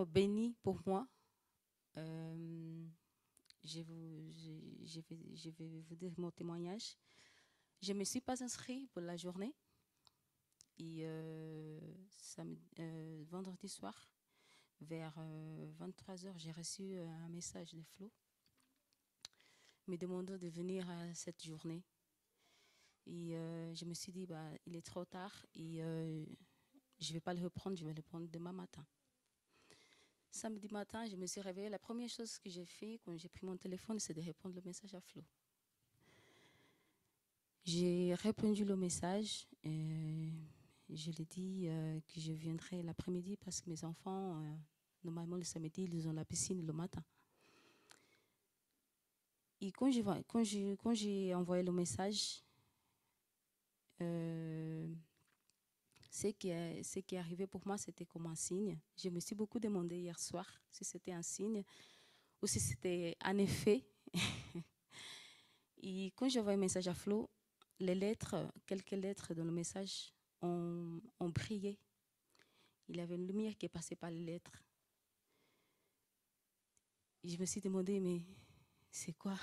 béni pour moi. Je vais vous dire mon témoignage. Je ne me suis pas inscrite pour la journée. Et vendredi soir, vers 23h, j'ai reçu un message de Flo me demandant de venir à cette journée. Et je me suis dit, il est trop tard et je ne vais pas le reprendre, je vais le prendre demain matin. Samedi matin, je me suis réveillée. La première chose que j'ai fait quand j'ai pris mon téléphone, c'est de répondre le message à Flo. J'ai répondu le message. Je lui ai dit que je viendrai l'après-midi parce que mes enfants, normalement le samedi, ils ont la piscine le matin. Et quand j'ai envoyé le message, ce qui est arrivé pour moi, c'était comme un signe. Je me suis beaucoup demandé hier soir si c'était un signe ou si c'était un effet. Et quand j'ai envoyé le message à Flo, les lettres, quelques lettres dans le message ont brillé. Il y avait une lumière qui est passée par les lettres. Et je me suis demandé, mais c'est quoi?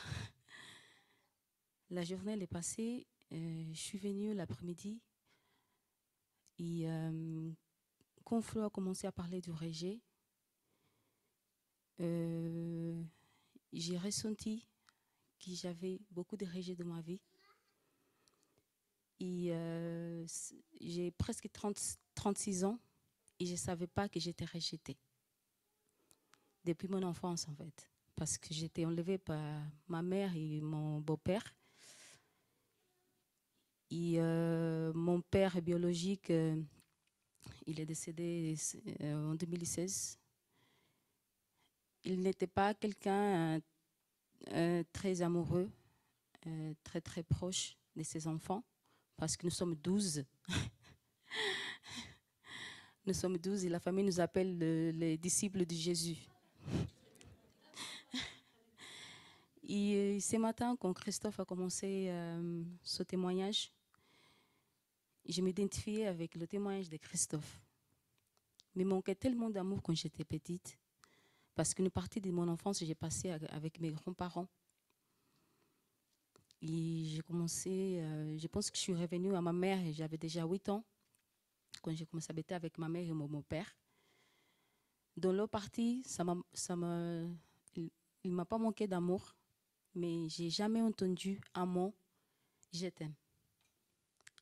La journée, elle est passée. Je suis venue l'après-midi. Et quand Flo a commencé à parler du rejet, j'ai ressenti que j'avais beaucoup de rejet dans ma vie. Et j'ai presque 36 ans et je ne savais pas que j'étais rejetée. Depuis mon enfance, en fait. Parce que j'étais enlevée par ma mère et mon beau-père. Et mon père biologique, il est décédé en 2016. Il n'était pas quelqu'un très amoureux, très très proche de ses enfants, parce que nous sommes 12. Nous sommes 12 et la famille nous appelle les disciples de Jésus. Et ce matin, quand Christophe a commencé ce témoignage, je m'identifiais avec le témoignage de Christophe. Il me manquait tellement d'amour quand j'étais petite, parce qu'une partie de mon enfance, j'ai passé avec mes grands-parents. Et j'ai commencé, je pense que je suis revenue à ma mère et j'avais déjà 8 ans, quand j'ai commencé à habiter avec ma mère et mon père. Dans leur partie, il ne m'a pas manqué d'amour, mais je n'ai jamais entendu un mot « je t'aime ».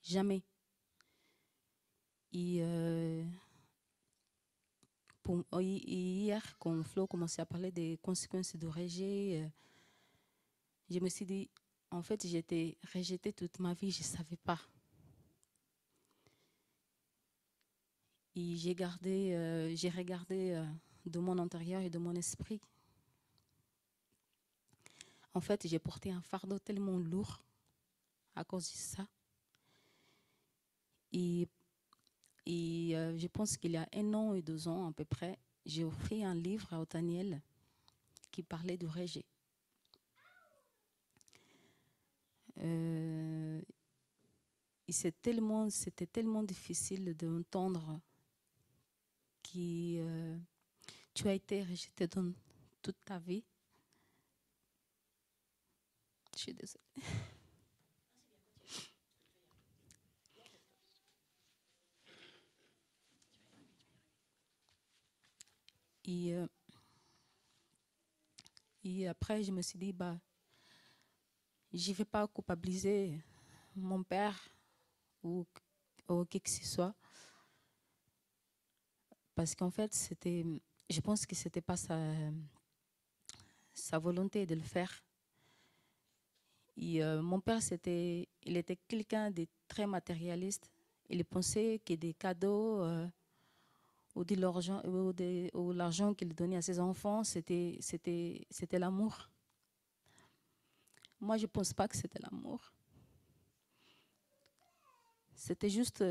Jamais. Et hier, quand Flo commençait à parler des conséquences du rejet, je me suis dit, en fait, j'étais rejetée toute ma vie, je ne savais pas. Et j'ai regardé de mon intérieur et de mon esprit. En fait, j'ai porté un fardeau tellement lourd à cause de ça. Et je pense qu'il y a 1 an et 2 ans à peu près, j'ai offert un livre à Othaniel qui parlait du rejet. Et c'était tellement difficile d'entendre que tu as été rejeté dans toute ta vie. Je suis désolée. Et après, je me suis dit, je ne vais pas culpabiliser mon père ou qui que ce soit. Parce qu'en fait, je pense que ce n'était pas sa volonté de le faire. Et mon père, il était quelqu'un de très matérialiste. Il pensait que des cadeaux ou l'argent qu'il donnait à ses enfants, c'était l'amour. Moi, je ne pense pas que c'était l'amour. C'était juste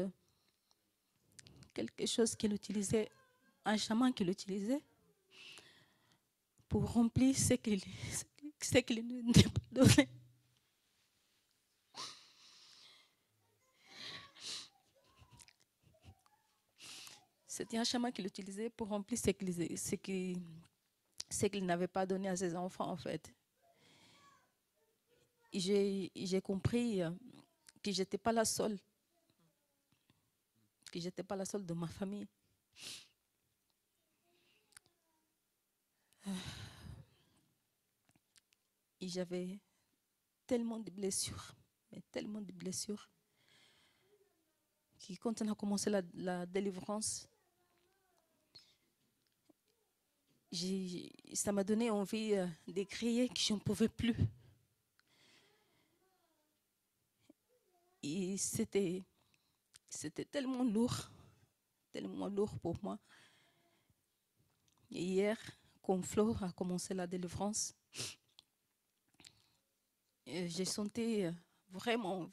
quelque chose qu'il utilisait, un chaman qu'il utilisait pour remplir ce qu'il ne nous pas donné. C'était un chaman qu'il utilisait pour remplir ce qu'il n'avait pas donné à ses enfants, en fait. J'ai compris que je n'étais pas la seule. Que je n'étais pas la seule de ma famille. Et j'avais tellement de blessures, mais tellement de blessures, que quand on a commencé la délivrance, ça m'a donné envie de crier que je ne pouvais plus. Et c'était tellement lourd pour moi. Et hier, quand Flo a commencé la délivrance, j'ai senti vraiment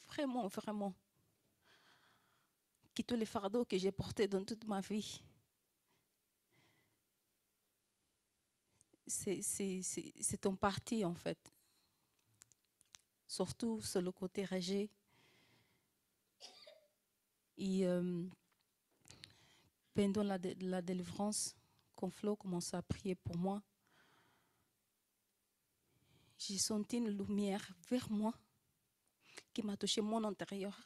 que tous les fardeaux que j'ai portés dans toute ma vie, c'est en partie en fait. Surtout sur le côté rejet. Et pendant la délivrance, quand Flo commençait à prier pour moi, j'ai senti une lumière vers moi qui m'a touché mon intérieur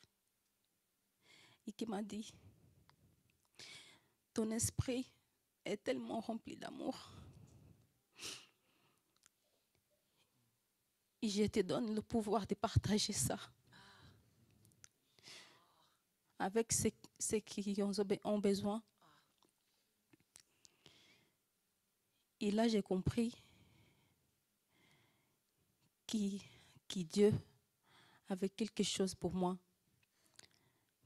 et qui m'a dit, ton esprit est tellement rempli d'amour. Et je te donne le pouvoir de partager ça avec ceux qui ont besoin. Et là, j'ai compris que Dieu avait quelque chose pour moi.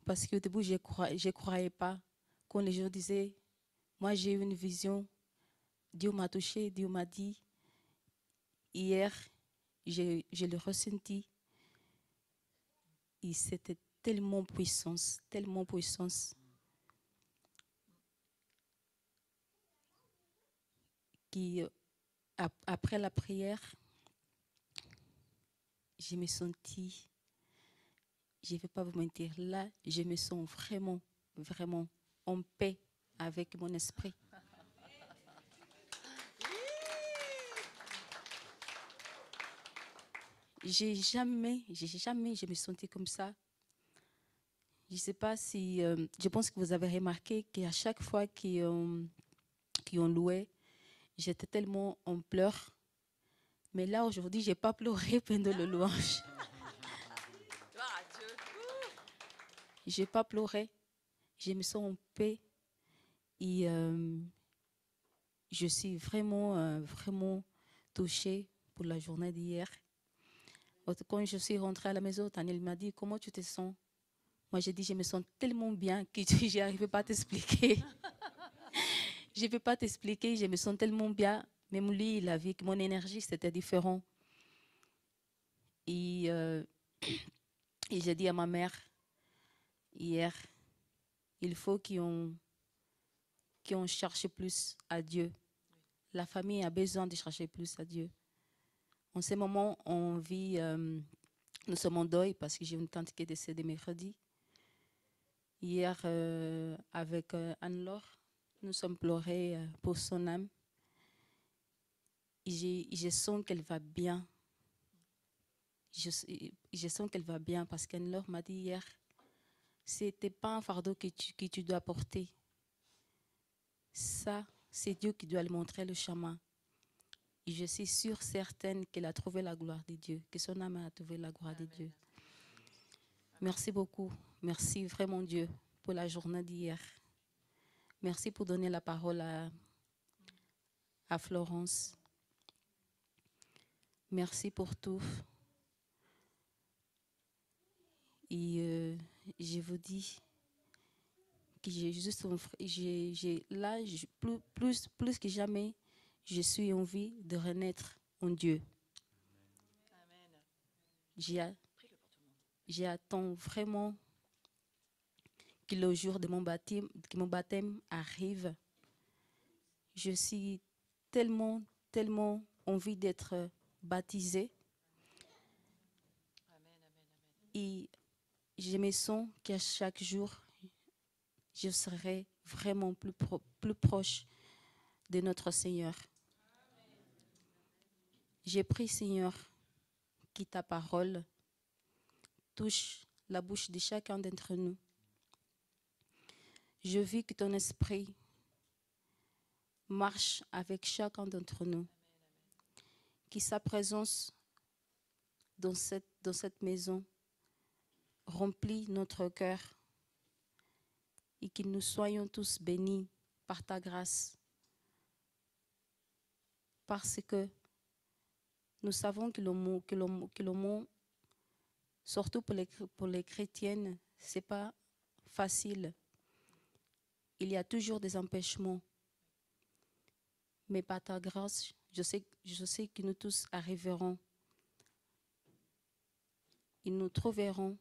Parce qu'au début, je ne croyais pas. Quand les gens disaient, moi j'ai eu une vision, Dieu m'a touché, Dieu m'a dit. Hier, je l'ai ressenti. Et c'était tellement puissance, tellement puissance. Après la prière, je me sentis, je ne vais pas vous mentir, là, je me sens vraiment en paix avec mon esprit. Jamais, je me sentais comme ça. Je ne sais pas si, je pense que vous avez remarqué qu'à chaque fois qu'on louait, j'étais tellement en pleurs. Mais là, aujourd'hui, je n'ai pas pleuré pendant le louange. Je n'ai pas pleuré. Je me sens en paix. Et je suis vraiment touchée pour la journée d'hier. Quand je suis rentrée à la maison, Taniel m'a dit, comment tu te sens? Moi, j'ai dit, je me sens tellement bien que je n'arrive pas à t'expliquer. Je ne peux pas t'expliquer, je me sens tellement bien. Même lui, il a vu que mon énergie, c'était différent. Et j'ai dit à ma mère, hier, il faut qu'on cherche plus à Dieu. La famille a besoin de chercher plus à Dieu. En ce moment, on vit, nous sommes en deuil parce que j'ai une tante qui est décédée mercredi. Hier, avec Anne-Laure, nous sommes pleurés pour son âme. Et je sens qu'elle va bien. Je sens qu'elle va bien parce qu'Anne-Laure m'a dit hier, ce n'était pas un fardeau que tu dois porter. Ça, c'est Dieu qui doit lui montrer le chemin. Et je suis sûre, certaine qu'elle a trouvé la gloire de Dieu, que son âme a trouvé la gloire de Dieu. Merci beaucoup. Merci vraiment Dieu pour la journée d'hier. Merci pour donner la parole à Florence. Merci pour tout. Et je vous dis que plus que jamais, je suis en vie de renaître en Dieu. J'attends vraiment que le jour de mon baptême arrive. Je suis tellement envie d'être baptisée. Et je me sens qu'à chaque jour, je serai vraiment plus proche de notre Seigneur. J'ai pris, Seigneur, que ta parole touche la bouche de chacun d'entre nous. Je vis que ton esprit marche avec chacun d'entre nous. Que sa présence dans cette maison remplit notre cœur et que nous soyons tous bénis par ta grâce. Parce que nous savons que le monde Surtout pour les chrétiennes, ce n'est pas facile. Il y a toujours des empêchements. Mais par ta grâce, je sais que nous tous arriverons. Et nous trouverons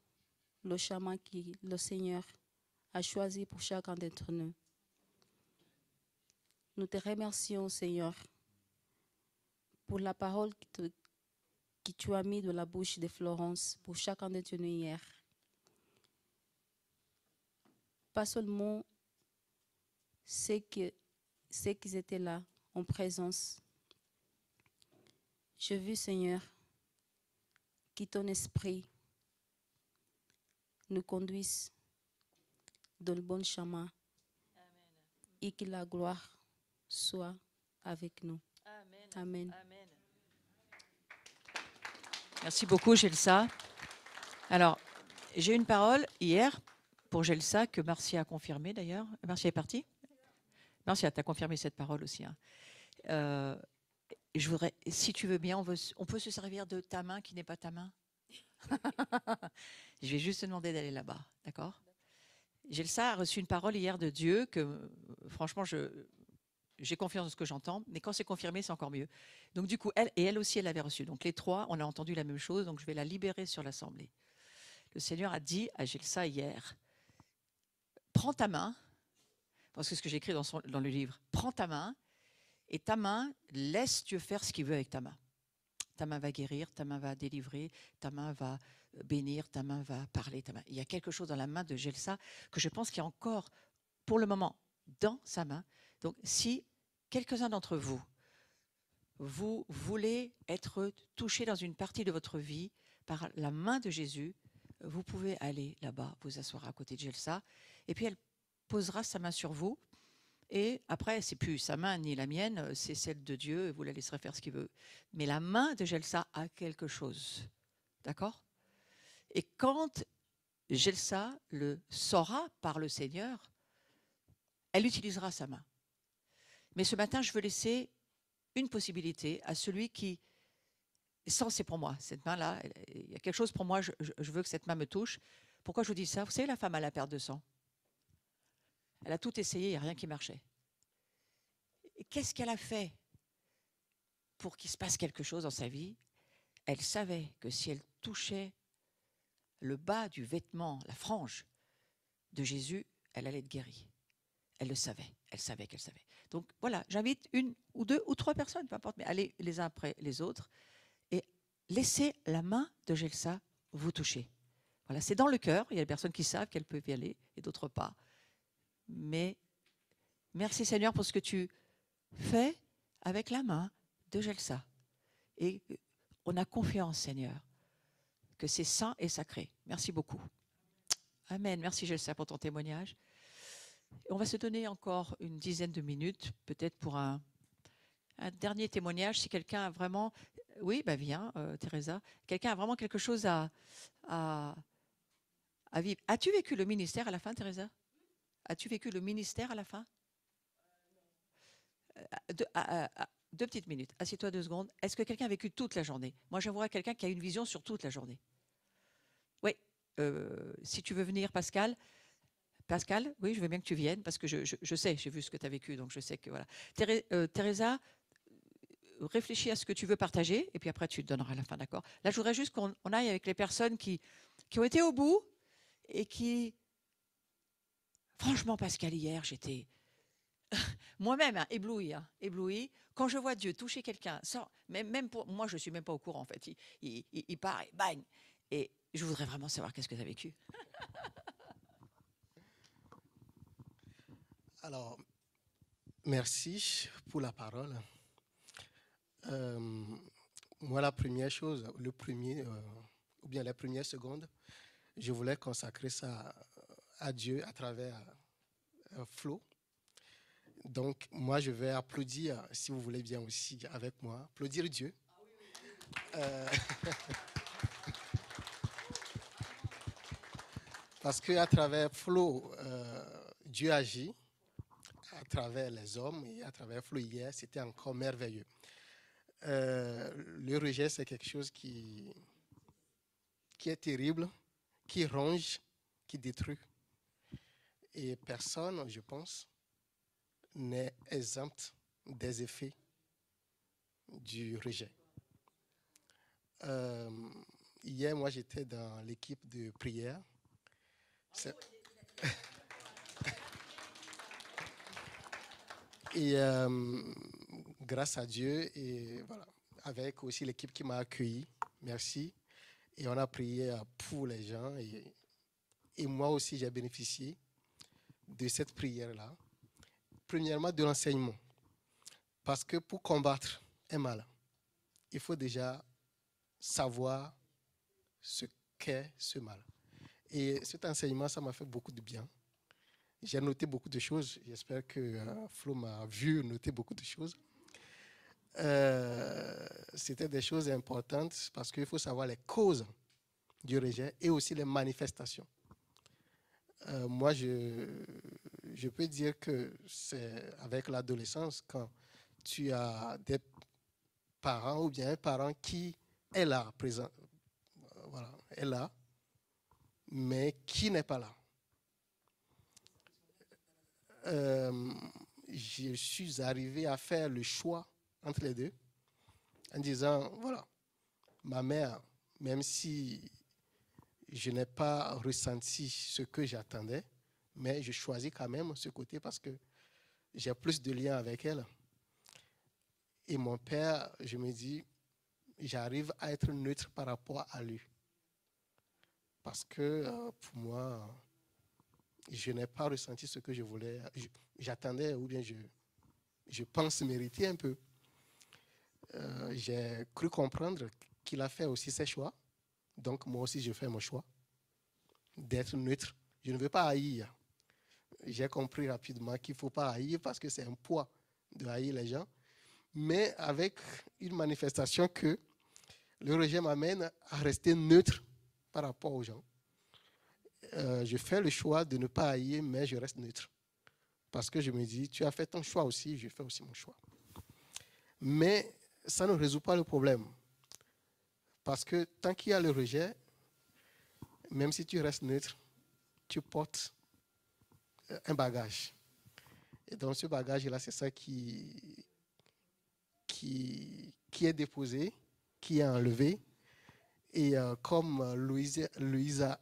le chemin que le Seigneur a choisi pour chacun d'entre nous. Nous te remercions, Seigneur, pour la parole que tu as mis dans la bouche de Florence pour chacun d'entre nous hier. Pas seulement ceux qui étaient là en présence. Je veux, Seigneur, que ton esprit nous conduise dans le bon chemin. Amen. Et que la gloire soit avec nous. Amen. Amen. Amen. Merci beaucoup, Gelsa. Alors, j'ai une parole hier pour Gelsa que Marcia a confirmée d'ailleurs. Marcia est partie? Marcia, tu as confirmé cette parole aussi. Hein. Je voudrais, si tu veux bien, on peut se servir de ta main qui n'est pas ta main. Je vais juste te demander d'aller là-bas, d'accord? Gelsa a reçu une parole hier de Dieu que, franchement, j'ai confiance en ce que j'entends, mais quand c'est confirmé, c'est encore mieux. Donc du coup, elle aussi, elle avait reçu. Donc les trois, on a entendu la même chose, donc je vais la libérer sur l'assemblée. Le Seigneur a dit à Gelsa hier, prends ta main, parce que c'est ce que j'ai écrit dans le livre, prends ta main, et ta main, laisse Dieu faire ce qu'il veut avec ta main. Ta main va guérir, ta main va délivrer, ta main va bénir, ta main va parler. Il y a quelque chose dans la main de Gelsa que je pense qu'il y a encore, pour le moment, dans sa main. Donc, si quelques-uns d'entre vous, vous voulez être touchés dans une partie de votre vie par la main de Jésus, vous pouvez aller là-bas, vous asseoir à côté de Gelsa, et puis elle posera sa main sur vous. Et après, c'est plus sa main ni la mienne, c'est celle de Dieu, et vous la laisserez faire ce qu'il veut. Mais la main de Gelsa a quelque chose. D'accord? Et quand Gelsa le saura par le Seigneur, elle utilisera sa main. Mais ce matin, je veux laisser une possibilité à celui qui, ça c'est pour moi, cette main-là, il y a quelque chose pour moi, je veux que cette main me touche. Pourquoi je vous dis ça? Vous savez, la femme à la perte de sang, elle a tout essayé, il n'y a rien qui marchait. Et qu'est-ce qu'elle a fait pour qu'il se passe quelque chose dans sa vie? Elle savait que si elle touchait le bas du vêtement, la frange de Jésus, elle allait être guérie. Elle le savait, elle savait qu'elle savait. Donc voilà, j'invite une ou deux ou trois personnes, peu importe, mais allez les uns après les autres et laissez la main de Gelsa vous toucher. Voilà, c'est dans le cœur, il y a des personnes qui savent qu'elles peuvent y aller et d'autres pas. Mais merci Seigneur pour ce que tu fais avec la main de Gelsa. Et on a confiance Seigneur que c'est saint et sacré. Merci beaucoup. Amen. Merci Gelsa pour ton témoignage. On va se donner encore une dizaine de minutes, peut-être pour un dernier témoignage. Si quelqu'un a vraiment... Oui, bah viens, Teresa. Quelqu'un a vraiment quelque chose à vivre. As-tu vécu le ministère à la fin, Teresa? As-tu vécu le ministère à la fin? Deux petites minutes. Assieds-toi 2 secondes. Est-ce que quelqu'un a vécu toute la journée? Moi, je vois quelqu'un qui a une vision sur toute la journée. Oui. Si tu veux venir, Pascal. Pascal, oui, je veux bien que tu viennes parce que je sais, j'ai vu ce que tu as vécu, donc je sais que voilà. Teresa, réfléchis à ce que tu veux partager et puis après tu te donneras à la fin, d'accord? Là, je voudrais juste qu'on aille avec les personnes qui ont été au bout et qui... Franchement, Pascal, hier, j'étais moi-même éblouie. Quand je vois Dieu toucher quelqu'un, même pour moi, je ne suis même pas au courant en fait. Il part et bang. Et je voudrais vraiment savoir qu'est-ce que tu as vécu. Alors, merci pour la parole. Moi, la première chose, ou bien la première seconde, je voulais consacrer ça à Dieu à travers Flo. Donc, moi, je vais applaudir, si vous voulez bien aussi avec moi, applaudir Dieu. Parce qu'à travers Flo, Dieu agit. À travers les hommes et à travers Flo hier, c'était encore merveilleux. Le rejet, c'est quelque chose qui qui est terrible, qui ronge, qui détruit. Et personne, je pense, n'est exempt des effets du rejet. Hier, moi, j'étais dans l'équipe de prière. Et grâce à Dieu, et voilà, avec aussi l'équipe qui m'a accueilli, merci. Et on a prié pour les gens. Et moi aussi, j'ai bénéficié de cette prière-là. Premièrement, de l'enseignement. Parce que pour combattre un mal, il faut déjà savoir ce qu'est ce mal. Et cet enseignement, ça m'a fait beaucoup de bien. J'ai noté beaucoup de choses. J'espère que Flo m'a vu noter beaucoup de choses. C'était des choses importantes parce qu'il faut savoir les causes du rejet et aussi les manifestations. Moi, je peux dire que c'est avec l'adolescence, quand tu as des parents ou bien un parent qui est là, présent, voilà, est là, mais qui n'est pas là. Je suis arrivé à faire le choix entre les deux en disant, voilà, ma mère, même si je n'ai pas ressenti ce que j'attendais, mais je choisis quand même ce côté parce que j'ai plus de liens avec elle. Et mon père, je me dis, j'arrive à être neutre par rapport à lui. Parce que pour moi, je n'ai pas ressenti ce que je voulais, j'attendais ou bien je pense mériter un peu. J'ai cru comprendre qu'il a fait aussi ses choix. Donc moi aussi, je fais mon choix d'être neutre. Je ne veux pas haïr. J'ai compris rapidement qu'il ne faut pas haïr parce que c'est un poids de haïr les gens. Mais avec une manifestation que le rejet m'amène à rester neutre par rapport aux gens. Je fais le choix de ne pas haïr, mais je reste neutre. Parce que je me dis, tu as fait ton choix aussi, je fais aussi mon choix. Mais ça ne résout pas le problème. Parce que tant qu'il y a le rejet, même si tu restes neutre, tu portes un bagage. Et dans ce bagage-là, c'est ça qui est déposé, qui est enlevé. Et comme Louisa,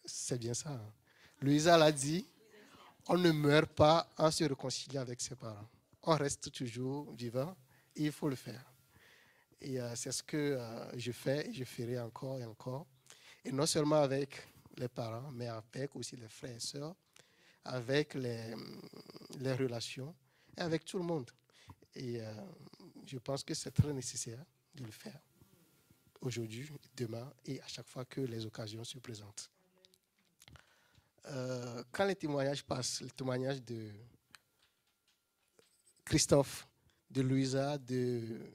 c'est bien ça, hein? Louisa l'a dit, on ne meurt pas en se réconciliant avec ses parents. On reste toujours vivant et il faut le faire. Et c'est ce que je fais et je ferai encore et encore. Et non seulement avec les parents, mais avec aussi les frères et sœurs, avec les relations et avec tout le monde. Et je pense que c'est très nécessaire de le faire aujourd'hui, demain et à chaque fois que les occasions se présentent. Quand les témoignages passent, le témoignage de Christophe, de Louisa, de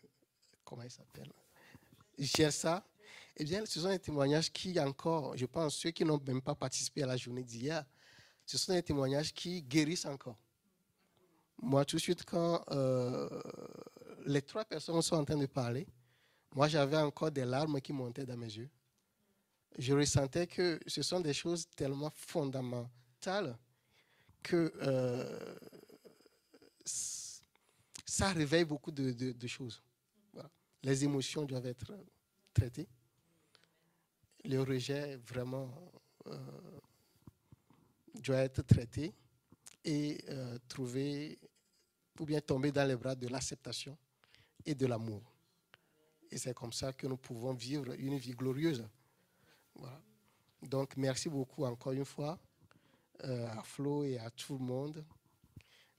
comment il s'appelle, Gersa, eh bien, ce sont des témoignages qui encore, je pense, ceux qui n'ont même pas participé à la journée d'hier, ce sont des témoignages qui guérissent encore. Moi, tout de suite, quand les trois personnes sont en train de parler, moi, j'avais encore des larmes qui montaient dans mes yeux. Je ressentais que ce sont des choses tellement fondamentales que ça réveille beaucoup de choses. Voilà. Les émotions doivent être traitées. Le rejet, vraiment, doit être traité et trouver, ou bien tomber dans les bras de l'acceptation et de l'amour. Et c'est comme ça que nous pouvons vivre une vie glorieuse. Voilà. Donc, merci beaucoup encore une fois à Flo et à tout le monde.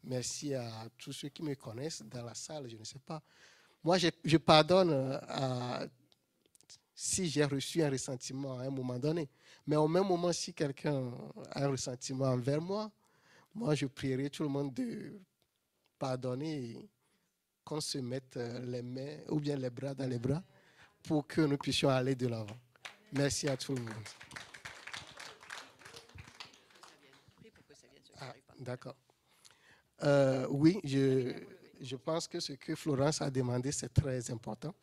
Merci à tous ceux qui me connaissent dans la salle, je ne sais pas. Moi, je pardonne si j'ai reçu un ressentiment à un moment donné. Mais au même moment, si quelqu'un a un ressentiment envers moi, moi, je prierai tout le monde de pardonner et qu'on se mette les mains ou bien les bras dans les bras pour que nous puissions aller de l'avant. Merci à tout le monde. Ah, d'accord. Oui, je pense que ce que Florence a demandé, c'est très important.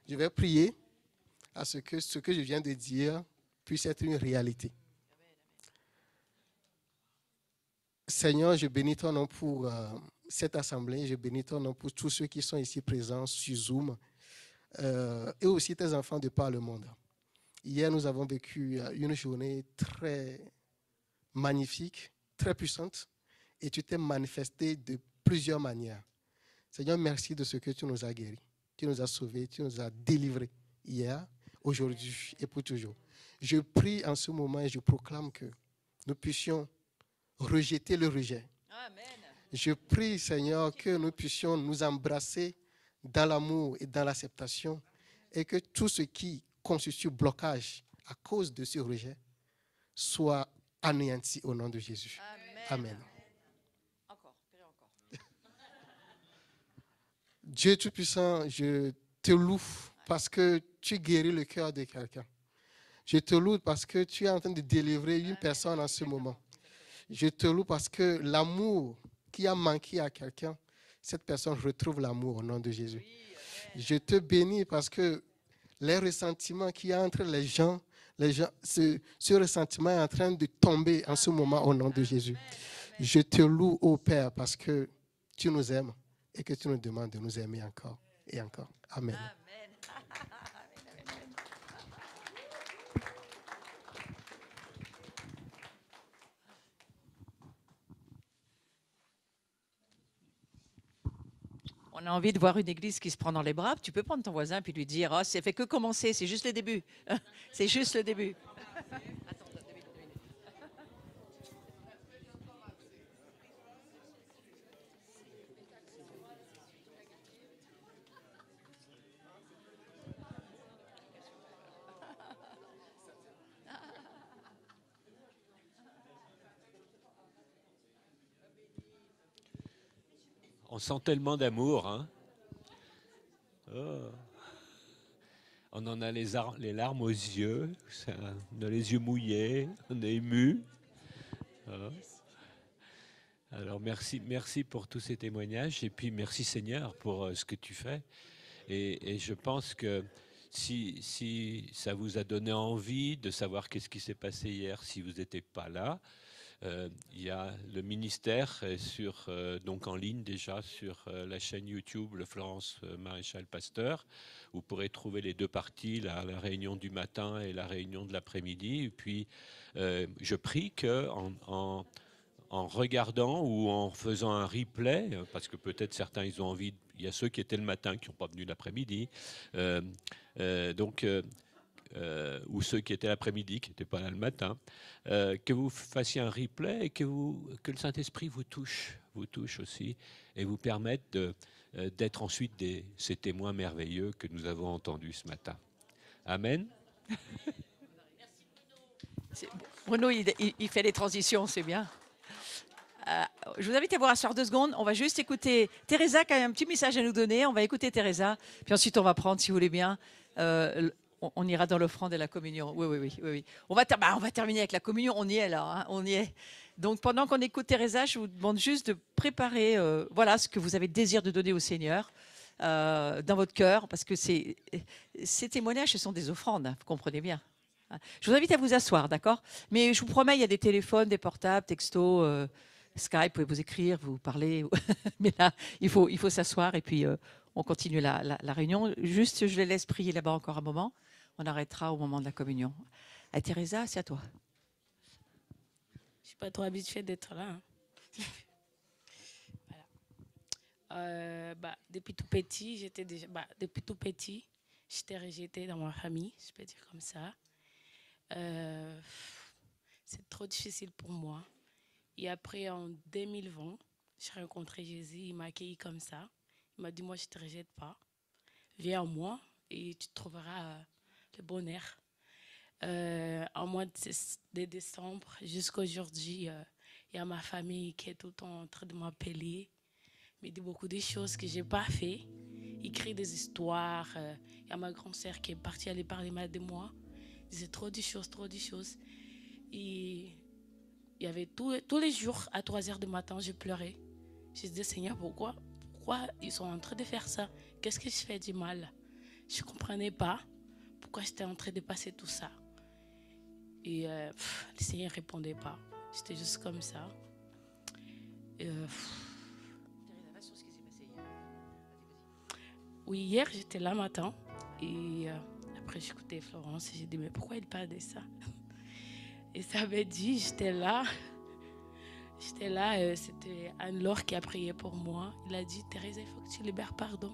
Je vais prier à ce que je viens de dire puisse être une réalité. Seigneur, je bénis ton nom pour cette assemblée, je bénis ton nom pour tous ceux qui sont ici présents sur Zoom et aussi tes enfants de par le monde. Hier, nous avons vécu une journée très magnifique, très puissante, et tu t'es manifesté de plusieurs manières. Seigneur, merci de ce que tu nous as guéris, tu nous as sauvés, tu nous as délivrés hier, aujourd'hui et pour toujours. Je prie en ce moment et je proclame que nous puissions rejeter le rejet. Amen. Je prie, Seigneur, que nous puissions nous embrasser dans l'amour et dans l'acceptation et que tout ce qui constitue blocage à cause de ce rejet soit anéanti au nom de Jésus. Amen. Amen. Encore. Dieu Tout-Puissant, je te loue parce que tu guéris le cœur de quelqu'un. Je te loue parce que tu es en train de délivrer une personne en ce moment. Je te loue parce que l'amour qui a manqué à quelqu'un, cette personne retrouve l'amour au nom de Jésus. Je te bénis parce que les ressentiments qu'il y a entre les gens, ce ressentiment est en train de tomber en ce moment au nom de Jésus. Je te loue, ô Père, parce que tu nous aimes et que tu nous demandes de nous aimer encore et encore. Amen. On a envie de voir une église qui se prend dans les bras. Tu peux prendre ton voisin et lui dire, oh, c'est fait que commencer, c'est juste le début. C'est juste le début. On sent tellement d'amour, hein. Oh. On en a les larmes aux yeux, on a les yeux mouillés, on est ému. Oh. Alors merci pour tous ces témoignages et puis merci Seigneur pour ce que tu fais. Et je pense que si ça vous a donné envie de savoir qu'est-ce qui s'est passé hier, si vous n'étiez pas là, il y a le ministère donc en ligne déjà sur la chaîne YouTube le Florence Maréchal Pasteur. Vous pourrez trouver les deux parties, la réunion du matin et la réunion de l'après-midi. Et puis je prie que en regardant ou en faisant un replay, parce que peut-être certains ils ont envie, il y a ceux qui étaient le matin qui n'ont pas venu l'après-midi, ou ceux qui étaient l'après-midi, qui n'étaient pas là le matin, que vous fassiez un replay et que le Saint-Esprit vous touche aussi et vous permette d'être ensuite ces témoins merveilleux que nous avons entendus ce matin. Amen. Bruno, il fait les transitions, c'est bien. Je vous invite à vous rasseoir 2 secondes. On va juste écouter Teresa qui a un petit message à nous donner. On va écouter Teresa, puis ensuite on va prendre, si vous voulez bien, on ira dans l'offrande et la communion. Oui. On va terminer avec la communion. On y est là, hein, on y est. Donc pendant qu'on écoute Teresa, je vous demande juste de préparer, voilà, ce que vous avez le désir de donner au Seigneur dans votre cœur, parce que ces témoignages, ce sont des offrandes. Hein, vous comprenez bien. Je vous invite à vous asseoir, d'accord ? Mais je vous promets, il y a des téléphones, des portables, textos, Skype, vous pouvez vous écrire, vous parler. Mais là, il faut s'asseoir et puis on continue la réunion. Juste, je les laisse prier là-bas encore un moment. On arrêtera au moment de la communion. Teresa, c'est à toi. Je ne suis pas trop habituée d'être là. Hein. Voilà. Depuis tout petit, j'étais rejetée dans ma famille, je peux dire comme ça. C'est trop difficile pour moi. Et après, en 2020, j'ai rencontré Jésus, il m'a accueilli comme ça. Il m'a dit, moi, je ne te rejette pas. Viens en moi et tu trouveras le bonheur. En mois de décembre jusqu'à aujourd'hui, il y a ma famille qui est tout le temps en train de m'appeler, me dit beaucoup de choses que je n'ai pas fait. Il crée des histoires. Il y a ma grande-sœur qui est partie aller parler mal de moi. Il disait trop de choses. Et il y avait tous les jours, à 3h du matin, je pleurais. Je disais, Seigneur, pourquoi ils sont en train de faire ça? Qu'est-ce que je fais du mal? Je ne comprenais pas pourquoi j'étais en train de passer tout ça. Et le Seigneur ne répondait pas. J'étais juste comme ça. Oui, hier, j'étais là matin. Et après, j'écoutais Florence et j'ai dit, mais pourquoi il parle de ça? Et ça avait dit, j'étais là, c'était Anne-Laure qui a prié pour moi. Il a dit, Thérèse, il faut que tu libères pardon.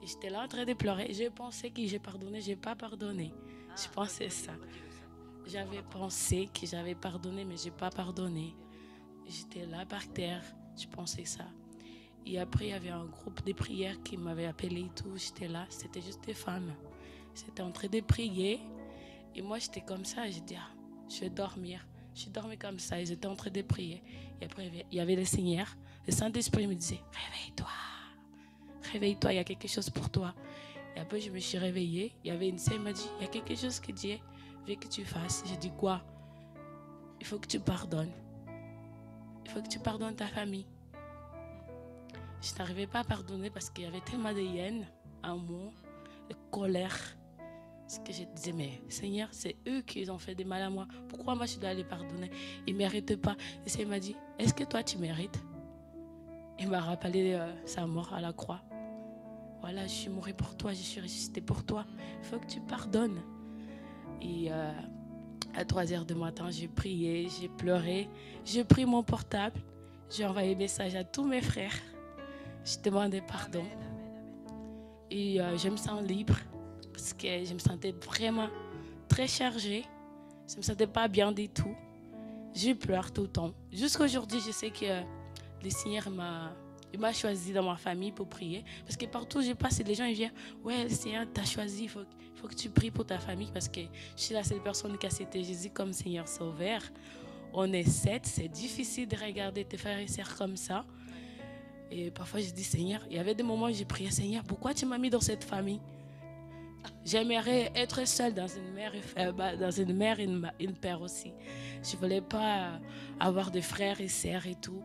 Et j'étais là en train de pleurer. J'ai pensé que j'ai pardonné, je n'ai pas pardonné. Je pensais ça. J'avais pensé que j'avais pardonné, mais je n'ai pas pardonné. J'étais là par terre, je pensais ça. Et après, il y avait un groupe de prières qui m'avait appelé et tout. J'étais là, c'était juste des femmes. C'était en train de prier. Et moi, j'étais comme ça. J'ai dit, je vais dormir. Je dormais comme ça. Ils étaient en train de prier. Et après, il y avait le Seigneur. Le Saint-Esprit me disait, réveille-toi. Réveille-toi, il y a quelque chose pour toi. Et après, je me suis réveillée. Il y avait une sœur qui m'a dit, il y a quelque chose que Dieu veut que tu fasses. J'ai dit, quoi? Il faut que tu pardonnes. Il faut que tu pardonnes ta famille. Je n'arrivais pas à pardonner parce qu'il y avait tellement de haine, amour, de colère. Parce que je disais, mais Seigneur, c'est eux qui ont fait des mal à moi. Pourquoi moi je dois les pardonner? Ils ne méritent pas. Et Seigneur m'a dit, est-ce que toi tu mérites? Il m'a rappelé sa mort à la croix. Voilà, je suis morte pour toi, je suis ressuscitée pour toi. Il faut que tu pardonnes. Et à 3h du matin, j'ai prié, j'ai pleuré. J'ai pris mon portable, j'ai envoyé un message à tous mes frères. Je demandais pardon. Et je me sens libre parce que je me sentais vraiment très chargée. Je ne me sentais pas bien du tout. Je pleure tout le temps. Jusqu'à aujourd'hui, je sais que le Seigneur m'a choisi dans ma famille pour prier. Parce que partout où je passe, les gens ils viennent. Ouais, le Seigneur t'a choisi. Il faut que tu pries pour ta famille. Parce que je suis la seule personne qui a accepté Jésus comme Seigneur Sauveur. On est 7. C'est difficile de regarder tes frères et sœurs comme ça. Et parfois, je dis, Seigneur, il y avait des moments où j'ai prié, Seigneur, pourquoi tu m'as mis dans cette famille? J'aimerais être seule dans une mère et une père aussi. Je ne voulais pas avoir de frères et sœurs et tout.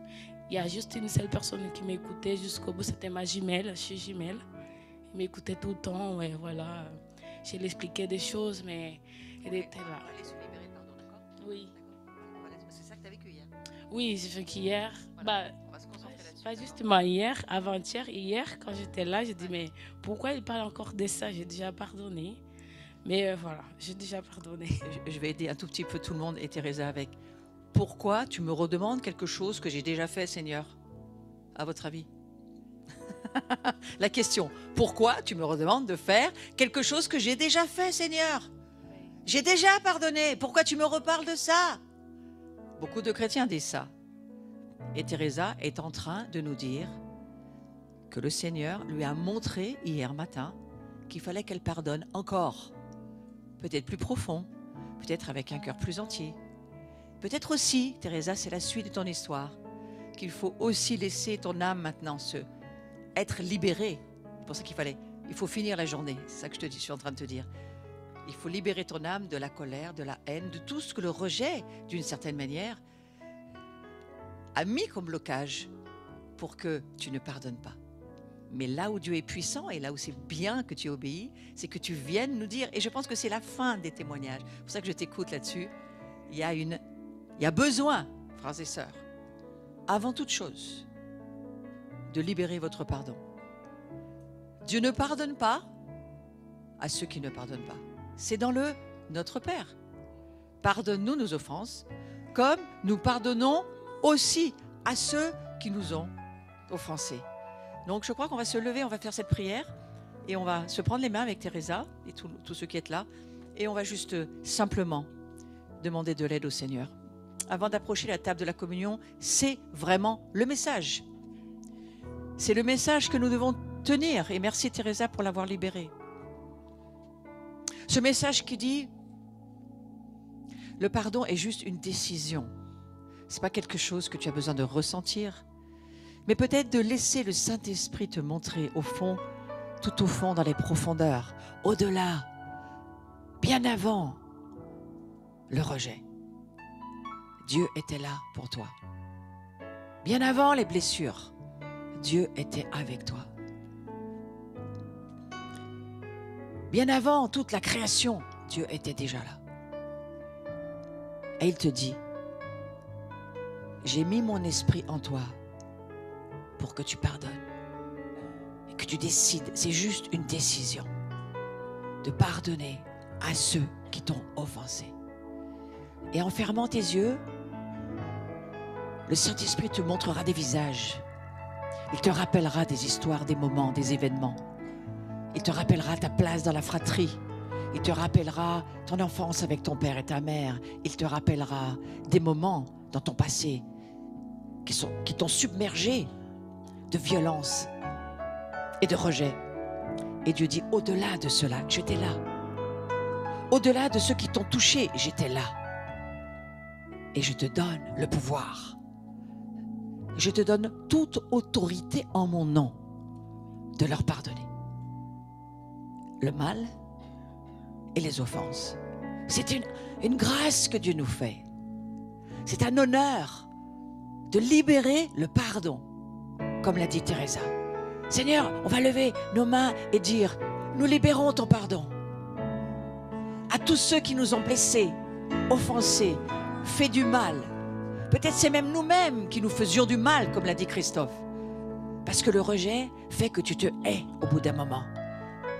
Il y a juste une seule personne qui m'écoutait jusqu'au bout, c'était ma jumelle, je suis jumelle. Elle m'écoutait tout le temps, et voilà. Je lui expliquais des choses, mais elle était là. On va se libérer, pardon, d'accord? Oui. Voilà, c'est ça que tu as vécu hier. Oui, j'ai vécu hier. Voilà. On va se concentrer là-dessus. Pas justement hier, avant-hier, hier, quand j'étais là, j'ai dit, mais pourquoi il parle encore de ça? J'ai déjà pardonné. Mais voilà, j'ai déjà pardonné. Je vais aider un tout petit peu tout le monde et Teresa avec. Pourquoi tu me redemandes quelque chose que j'ai déjà fait, Seigneur? À votre avis? La question, pourquoi tu me redemandes de faire quelque chose que j'ai déjà fait, Seigneur? J'ai déjà pardonné. Pourquoi tu me reparles de ça? Beaucoup de chrétiens disent ça. Et Teresa est en train de nous dire que le Seigneur lui a montré hier matin qu'il fallait qu'elle pardonne encore. Peut-être plus profond, peut-être avec un cœur plus entier. Peut-être aussi, Teresa, c'est la suite de ton histoire, qu'il faut aussi laisser ton âme maintenant être libérée. C'est pour ça il faut finir la journée. C'est ça que je suis en train de te dire. Il faut libérer ton âme de la colère, de la haine, de tout ce que le rejet, d'une certaine manière, a mis comme blocage pour que tu ne pardonnes pas. Mais là où Dieu est puissant et là où c'est bien que tu obéis, c'est que tu viennes nous dire, et je pense que c'est la fin des témoignages, c'est pour ça que je t'écoute là-dessus, il y a besoin, frères et sœurs, avant toute chose, de libérer votre pardon. Dieu ne pardonne pas à ceux qui ne pardonnent pas. C'est dans le Notre Père. Pardonne-nous nos offenses, comme nous pardonnons aussi à ceux qui nous ont offensés. Donc je crois qu'on va se lever, on va faire cette prière et on va se prendre les mains avec Teresa et tous ceux qui êtes là et on va juste simplement demander de l'aide au Seigneur. Avant d'approcher la table de la communion, c'est vraiment le message. C'est le message que nous devons tenir et merci Teresa pour l'avoir libéré. Ce message qui dit le pardon est juste une décision. Ce n'est pas quelque chose que tu as besoin de ressentir, mais peut-être de laisser le Saint-Esprit te montrer au fond, tout au fond, dans les profondeurs, au-delà, bien avant le rejet. Dieu était là pour toi. Bien avant les blessures, Dieu était avec toi. Bien avant toute la création, Dieu était déjà là. Et il te dit, j'ai mis mon esprit en toi pour que tu pardonnes. Et que tu décides, c'est juste une décision, de pardonner à ceux qui t'ont offensé. Et en fermant tes yeux, le Saint-Esprit te montrera des visages. Il te rappellera des histoires, des moments, des événements. Il te rappellera ta place dans la fratrie. Il te rappellera ton enfance avec ton père et ta mère. Il te rappellera des moments dans ton passé qui t'ont submergé de violence et de rejet. Et Dieu dit, au-delà de cela, j'étais là. Au-delà de ceux qui t'ont touché, j'étais là. Et je te donne le pouvoir. Je te donne toute autorité en mon nom de leur pardonner le mal et les offenses. C'est une grâce que Dieu nous fait. C'est un honneur de libérer le pardon, comme l'a dit Teresa. Seigneur, on va lever nos mains et dire, nous libérons ton pardon à tous ceux qui nous ont blessés, offensés, fait du mal. Peut-être c'est même nous-mêmes qui nous faisions du mal, comme l'a dit Christophe. Parce que le rejet fait que tu te hais au bout d'un moment.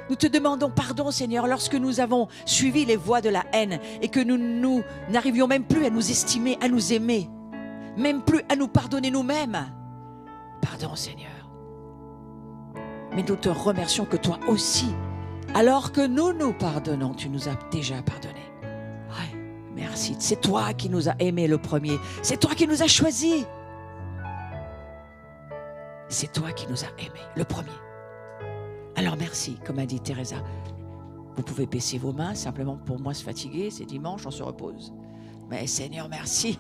Nous te demandons pardon, Seigneur, lorsque nous avons suivi les voies de la haine et que nous n'arrivions même plus à nous estimer, à nous aimer, même plus à nous pardonner nous-mêmes. Pardon, Seigneur. Mais nous te remercions que toi aussi, alors que nous nous pardonnons, tu nous as déjà pardonné. Ouais, merci. C'est toi qui nous as aimés le premier. C'est toi qui nous as choisis. C'est toi qui nous as aimés le premier. Alors merci, comme a dit Teresa. Vous pouvez baisser vos mains simplement pour moins se fatiguer. C'est dimanche, on se repose. Mais Seigneur, merci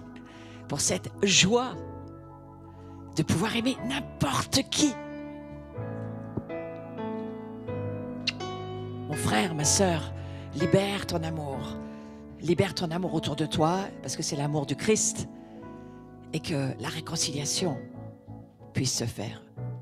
pour cette joie de pouvoir aimer n'importe qui. Mon frère, ma sœur, libère ton amour. Libère ton amour autour de toi, parce que c'est l'amour du Christ. Et que la réconciliation puisse se faire.